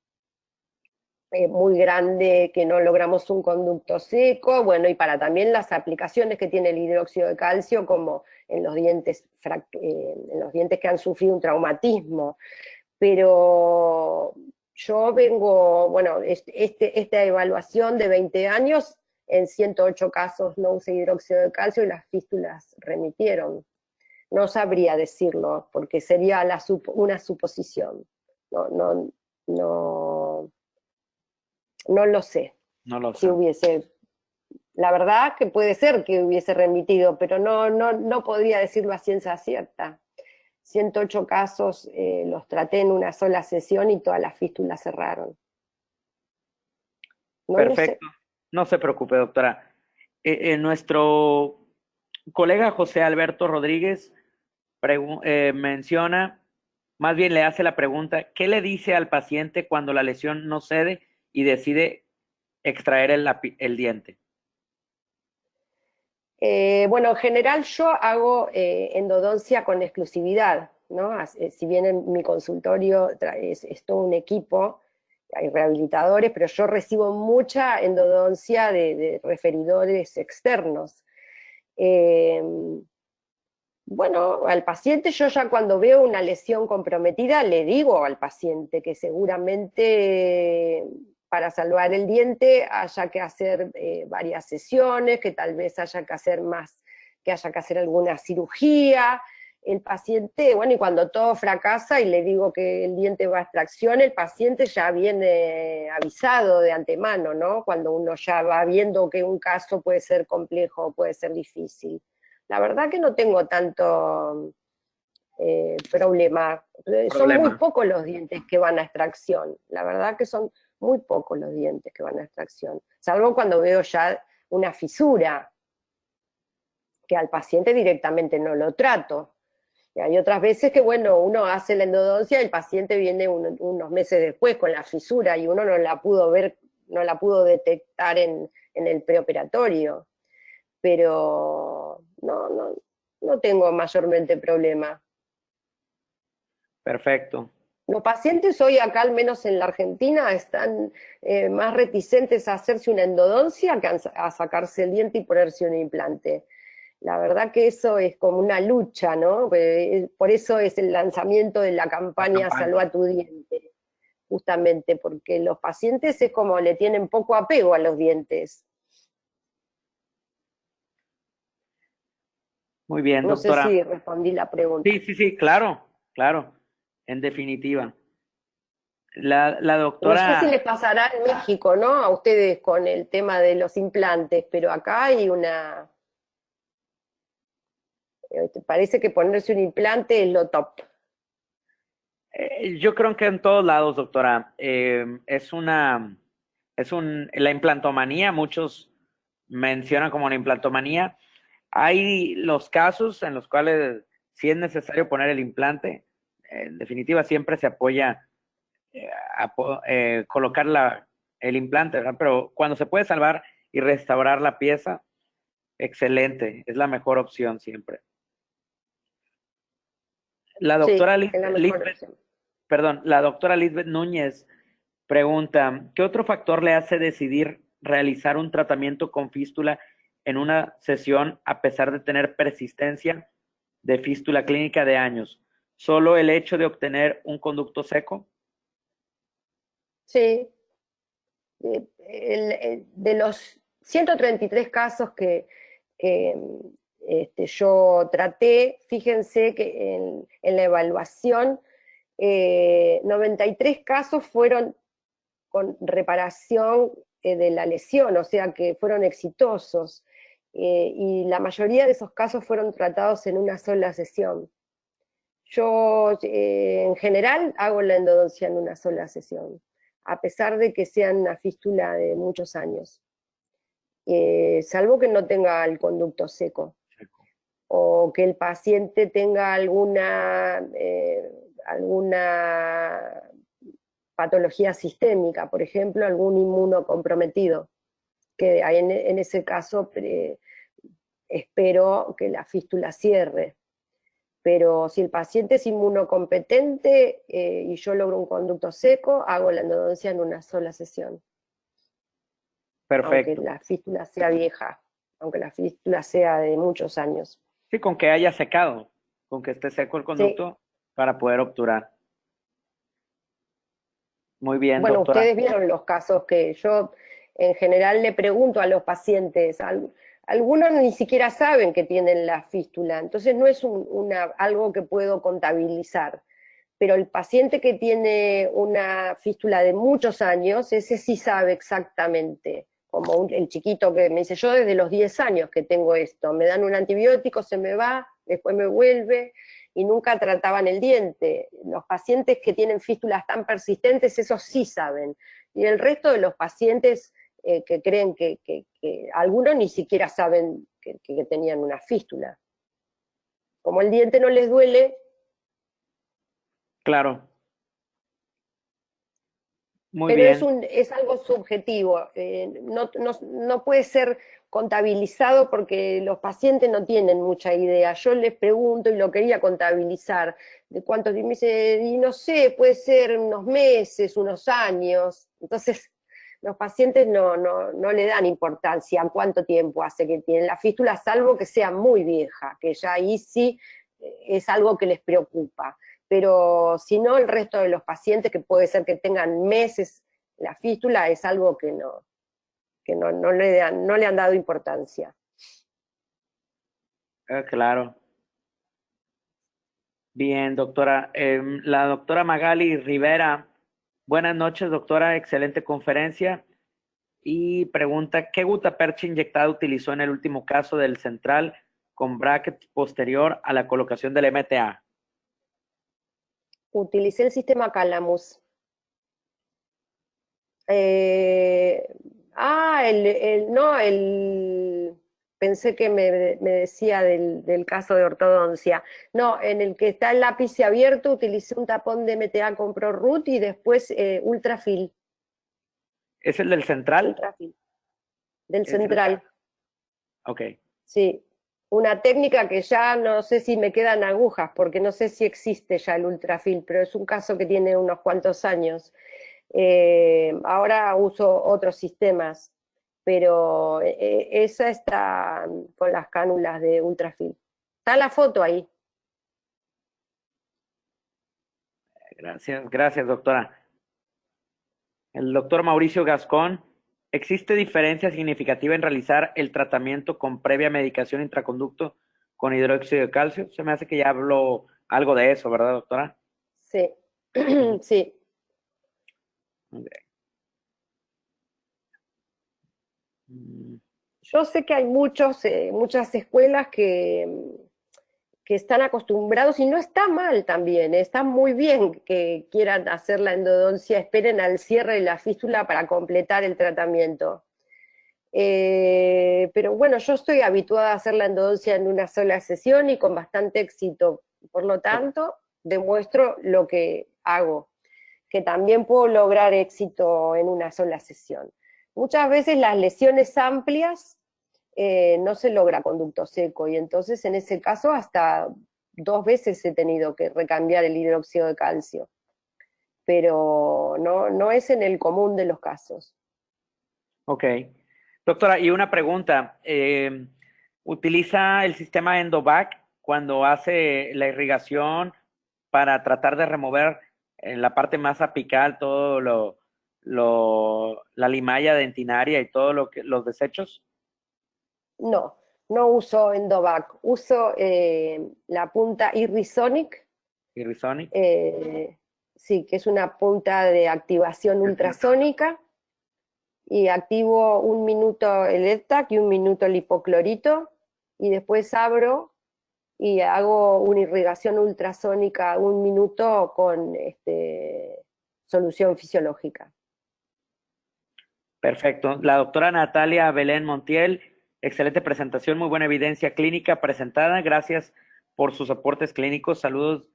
muy grande que no logramos un conducto seco, bueno, y para también las aplicaciones que tiene el hidróxido de calcio, como en los dientes que han sufrido un traumatismo. Pero yo vengo, bueno, esta evaluación de 20 años, en 108 casos no usé hidróxido de calcio y las fístulas remitieron. No sabría decirlo, porque sería una suposición. No lo sé. No lo sé. Si hubiese, la verdad que puede ser que hubiese remitido, pero no podría decirlo a ciencia cierta. 108 casos los traté en una sola sesión y todas las fístulas cerraron. No Perfecto. lo sé. No se preocupe, doctora. Nuestro colega José Alberto Rodríguez menciona, más bien le hace la pregunta, ¿qué le dice al paciente cuando la lesión no cede y decide extraer el diente? Bueno, en general yo hago endodoncia con exclusividad, ¿no? Si bien en mi consultorio es todo un equipo, hay rehabilitadores, pero yo recibo mucha endodoncia de referidores externos. Bueno, al paciente yo ya cuando veo una lesión comprometida le digo al paciente que seguramente para salvar el diente haya que hacer varias sesiones, que tal vez haya que hacer más, que haya que hacer alguna cirugía. El paciente, bueno, y cuando todo fracasa y le digo que el diente va a extracción, el paciente ya viene avisado de antemano, ¿no? Cuando uno ya va viendo que un caso puede ser complejo, puede ser difícil. La verdad que no tengo problema. Son muy Problema. pocos los dientes que van a extracción. La verdad que son muy pocos los dientes que van a extracción. Salvo cuando veo ya una fisura, que al paciente directamente no lo trato. Y hay otras veces que, bueno, uno hace la endodoncia y el paciente viene unos meses después con la fisura y uno no la pudo ver, no la pudo detectar en el preoperatorio. Pero no tengo mayormente problema. Perfecto. Los pacientes hoy acá, al menos en la Argentina, están más reticentes a hacerse una endodoncia que a sacarse el diente y ponerse un implante. La verdad que eso es como una lucha, ¿no? Por eso es el lanzamiento de la campaña Salva tu diente, justamente, porque los pacientes es como le tienen poco apego a los dientes. Muy bien, No sé doctora. si respondí la pregunta. Sí, claro, claro, en definitiva. La No sé si doctora, les pasará en México, ¿no? A ustedes con el tema de los implantes, pero acá hay una... parece que ponerse un implante es lo top. yo creo que en todos lados, doctora, la implantomanía, muchos mencionan como una implantomanía. Hay los casos en los cuales sí es necesario poner el implante. En definitiva, siempre se apoya colocar el implante, ¿verdad? Pero cuando se puede salvar y restaurar la pieza, excelente, es la mejor opción siempre. La Sí, doctora es la mejor opción. La doctora Lisbeth Núñez pregunta, ¿qué otro factor le hace decidir realizar un tratamiento con fístula en una sesión a pesar de tener persistencia de fístula clínica de años? ¿Solo el hecho de obtener un conducto seco? Sí, de los 133 casos que, yo traté, fíjense que en la evaluación 93 casos fueron con reparación de la lesión, o sea que fueron exitosos, y la mayoría de esos casos fueron tratados en una sola sesión. Yo en general hago la endodoncia en una sola sesión, a pesar de que sea una fístula de muchos años, salvo que no tenga el conducto seco o que el paciente tenga alguna patología sistémica, por ejemplo, algún inmunocomprometido, que en ese caso espero que la fístula cierre. Pero si el paciente es inmunocompetente y yo logro un conducto seco, hago la endodoncia en una sola sesión. Perfecto. Aunque la fístula sea vieja, aunque la fístula sea de muchos años. Sí, con que haya secado, con que esté seco el conducto Sí. para poder obturar. Muy bien, Bueno, doctora. ustedes vieron los casos que yo en general le pregunto a los pacientes. Algunos ni siquiera saben que tienen la fístula, entonces no es algo que puedo contabilizar. Pero el paciente que tiene una fístula de muchos años, ese sí sabe exactamente, como el chiquito que me dice, yo desde los 10 años que tengo esto, me dan un antibiótico, se me va, después me vuelve, y nunca trataban el diente. Los pacientes que tienen fístulas tan persistentes, esos sí saben. Y el resto de los pacientes que creen que algunos ni siquiera saben que tenían una fístula. Como el diente no les duele. Claro. Muy Pero bien. es algo subjetivo, no puede ser contabilizado porque los pacientes no tienen mucha idea. Yo les pregunto y lo quería contabilizar, de cuántos, y me dice, y no sé, puede ser unos meses, unos años. Entonces, los pacientes no le dan importancia a cuánto tiempo hace que tienen la fístula, salvo que sea muy vieja, que ya ahí sí es algo que les preocupa. Pero si no, el resto de los pacientes, que puede ser que tengan meses la fístula, es algo que no le han dado importancia. Claro. Bien, doctora. La doctora Magali Rivera. Buenas noches, doctora. Excelente conferencia. Y pregunta, ¿qué gutapercha inyectada utilizó en el último caso del central con bracket posterior a la colocación del MTA? Utilicé el sistema Calamus. Pensé que me decía del caso de ortodoncia. No, en el que está el lápiz abierto utilicé un tapón de MTA con ProRoot y después Ultrafil. ¿Es el del central? Ultrafil. Del central. Ok. Sí. Una técnica que ya no sé si me quedan agujas, porque no sé si existe ya el Ultrafil, pero es un caso que tiene unos cuantos años. Ahora uso otros sistemas, pero esa está con las cánulas de Ultrafil. Está la foto ahí. Gracias, doctora. El doctor Mauricio Gascón, ¿existe diferencia significativa en realizar el tratamiento con previa medicación intraconducto con hidróxido de calcio? Se me hace que ya habló algo de eso, ¿verdad, doctora? Sí, sí. Okay. Yo sé que hay muchas escuelas que están acostumbrados, y no está mal también, está muy bien que quieran hacer la endodoncia, esperen al cierre de la fístula para completar el tratamiento. Pero bueno, yo estoy habituada a hacer la endodoncia en una sola sesión y con bastante éxito, por lo tanto, demuestro lo que hago, que también puedo lograr éxito en una sola sesión. Muchas veces las lesiones amplias no se logra conducto seco, y entonces en ese caso hasta 2 veces he tenido que recambiar el hidróxido de calcio, pero no es en el común de los casos. Ok. Doctora, y una pregunta. ¿Utiliza el sistema Endovac cuando hace la irrigación para tratar de remover en la parte más apical todo la limalla dentinaria y todo los desechos? No uso Endovac, uso la punta Irrisonic, ¿Irrisonic? sí, que es una punta de activación ultrasónica, y activo 1 minuto el EDTAC y 1 minuto el hipoclorito, y después abro y hago una irrigación ultrasónica 1 minuto con solución fisiológica. Perfecto. La doctora Natalia Belén Montiel, excelente presentación, muy buena evidencia clínica presentada. Gracias por sus aportes clínicos. Saludos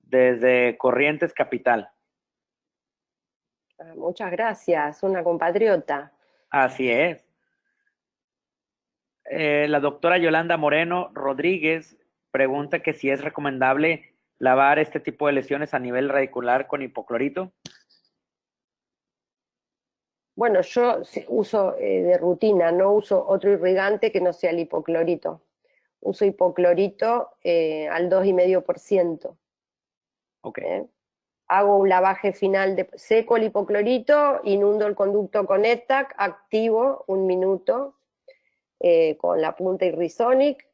desde Corrientes Capital. Muchas gracias, una compatriota. Así es. La doctora Yolanda Moreno Rodríguez pregunta que si es recomendable lavar este tipo de lesiones a nivel radicular con hipoclorito. Bueno, yo uso de rutina, no uso otro irrigante que no sea el hipoclorito. Uso hipoclorito al 2,5%. Ok. Hago un lavaje final, seco el hipoclorito, inundo el conducto con ETAC, activo 1 minuto con la punta Irrisonic,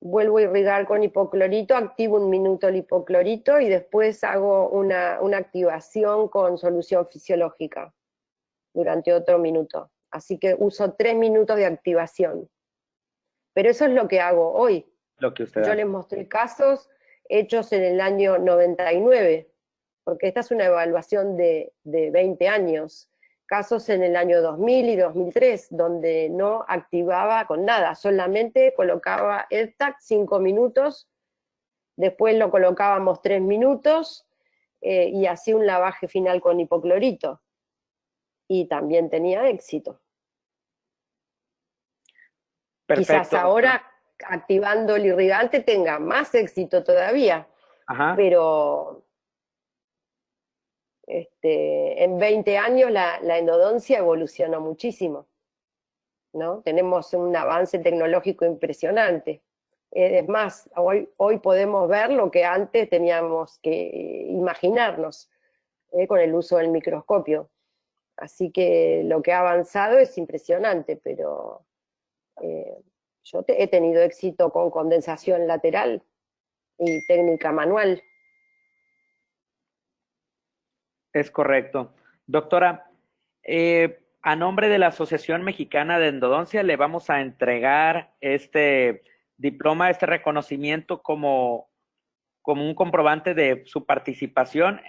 vuelvo a irrigar con hipoclorito, activo 1 minuto el hipoclorito y después hago una activación con solución fisiológica durante otro minuto. Así que uso 3 minutos de activación. Pero eso es lo que hago hoy. Lo que usted Yo les mostré casos hechos en el año 99, porque esta es una evaluación de 20 años. Casos en el año 2000 y 2003, donde no activaba con nada, solamente colocaba EDTAC 5 minutos, después lo colocábamos 3 minutos y hacía un lavaje final con hipoclorito. Y también tenía éxito. Perfecto. Quizás ahora, activando el irrigante, tenga más éxito todavía. Ajá. Pero en 20 años la endodoncia evolucionó muchísimo, ¿no? Tenemos un avance tecnológico impresionante. Es más, hoy podemos ver lo que antes teníamos que imaginarnos con el uso del microscopio. Así que lo que ha avanzado es impresionante, pero yo he tenido éxito con condensación lateral y técnica manual. Es correcto. Doctora, a nombre de la Asociación Mexicana de Endodoncia le vamos a entregar este diploma, este reconocimiento como como un comprobante de su participación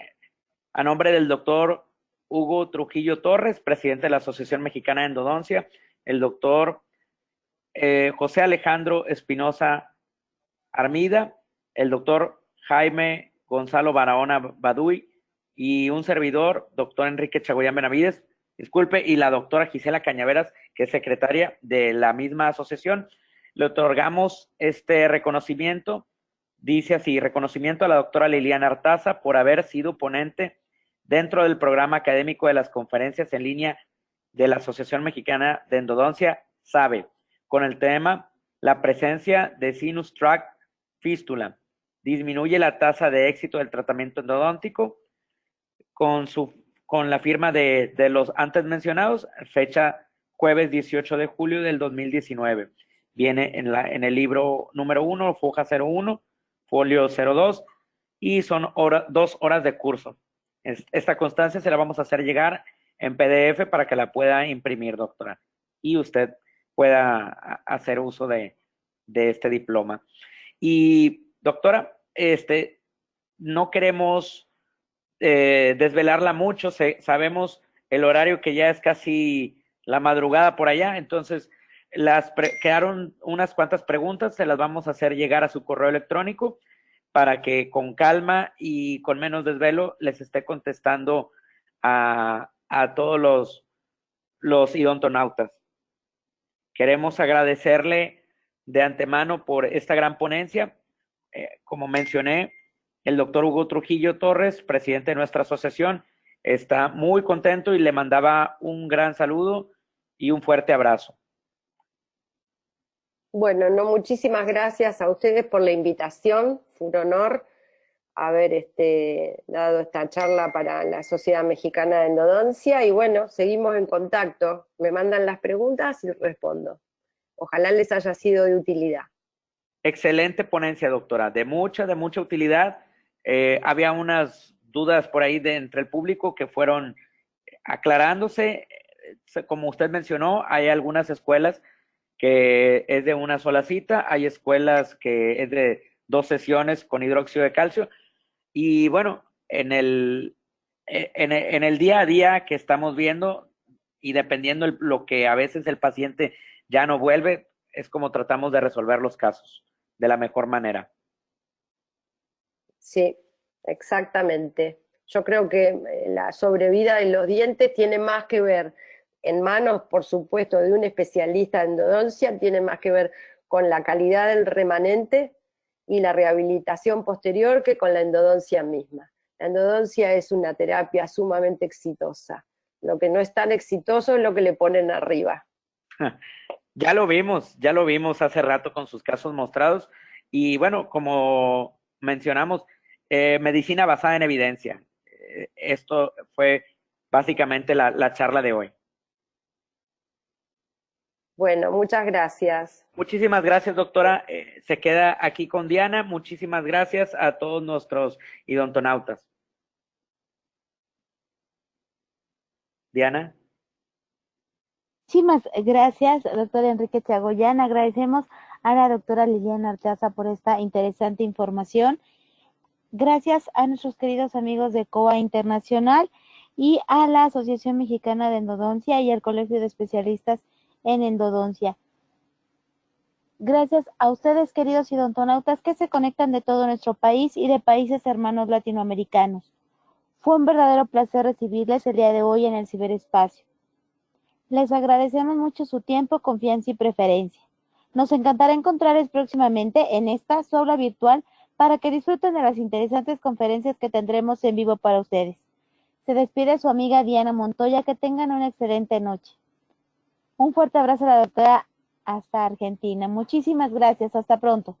a nombre del doctor Hugo Trujillo Torres, presidente de la Asociación Mexicana de Endodoncia, el doctor José Alejandro Espinosa Armida, el doctor Jaime Gonzalo Barahona Baduy y un servidor, doctor Enrique Chagoyán Benavides, disculpe, y la doctora Gisela Cañaveras, que es secretaria de la misma asociación. Le otorgamos este reconocimiento, dice así: reconocimiento a la doctora Liliana Artaza por haber sido ponente dentro del programa académico de las conferencias en línea de la Asociación Mexicana de Endodoncia, SABE, con el tema la presencia de sinus tract fístula disminuye la tasa de éxito del tratamiento endodóntico, con la firma de los antes mencionados, fecha jueves 18 de julio del 2019. Viene en el libro número 1, foja 01, folio 02, y son 2 horas de curso. Esta constancia se la vamos a hacer llegar en PDF para que la pueda imprimir, doctora, y usted pueda hacer uso de este diploma. Y, doctora, no queremos desvelarla mucho, sabemos el horario que ya es casi la madrugada por allá, entonces quedaron unas cuantas preguntas, se las vamos a hacer llegar a su correo electrónico para que con calma y con menos desvelo les esté contestando a todos los idontonautas. Queremos agradecerle de antemano por esta gran ponencia. Como mencioné, el doctor Hugo Trujillo Torres, presidente de nuestra asociación, está muy contento y le mandaba un gran saludo y un fuerte abrazo. Bueno, no, muchísimas gracias a ustedes por la invitación. Fue un honor haber dado esta charla para la Sociedad Mexicana de Endodoncia y bueno, seguimos en contacto. Me mandan las preguntas y respondo. Ojalá les haya sido de utilidad. Excelente ponencia, doctora, de mucha utilidad. Había unas dudas por ahí entre el público que fueron aclarándose. Como usted mencionó, hay algunas escuelas que es de una sola cita, hay escuelas que es de 2 sesiones con hidróxido de calcio, y bueno, en el día a día que estamos viendo, y dependiendo lo que a veces el paciente ya no vuelve, es como tratamos de resolver los casos de la mejor manera. Sí, exactamente. Yo creo que la sobrevida de los dientes tiene más que ver, en manos, por supuesto, de un especialista en endodoncia, tiene más que ver con la calidad del remanente y la rehabilitación posterior que con la endodoncia misma. La endodoncia es una terapia sumamente exitosa. Lo que no es tan exitoso es lo que le ponen arriba. Ya lo vimos hace rato con sus casos mostrados. Y bueno, como mencionamos, medicina basada en evidencia. Esto fue básicamente la charla de hoy. Bueno, muchas gracias. Muchísimas gracias, doctora. Se queda aquí con Diana. Muchísimas gracias a todos nuestros idontonautas. Diana. Muchísimas gracias, doctor Enrique Chagoyán. Agradecemos a la doctora Liliana Artaza por esta interesante información. Gracias a nuestros queridos amigos de COA Internacional y a la Asociación Mexicana de Endodoncia y al Colegio de Especialistas en Endodoncia. Gracias a ustedes, queridos idontonautas, que se conectan de todo nuestro país y de países hermanos latinoamericanos. Fue un verdadero placer recibirles el día de hoy en el ciberespacio. Les agradecemos mucho su tiempo, confianza y preferencia. Nos encantará encontrarles próximamente en esta su aula virtual para que disfruten de las interesantes conferencias que tendremos en vivo para ustedes. Se despide su amiga Diana Montoya. Que tengan una excelente noche. Un fuerte abrazo a la doctora hasta Argentina. Muchísimas gracias. Hasta pronto.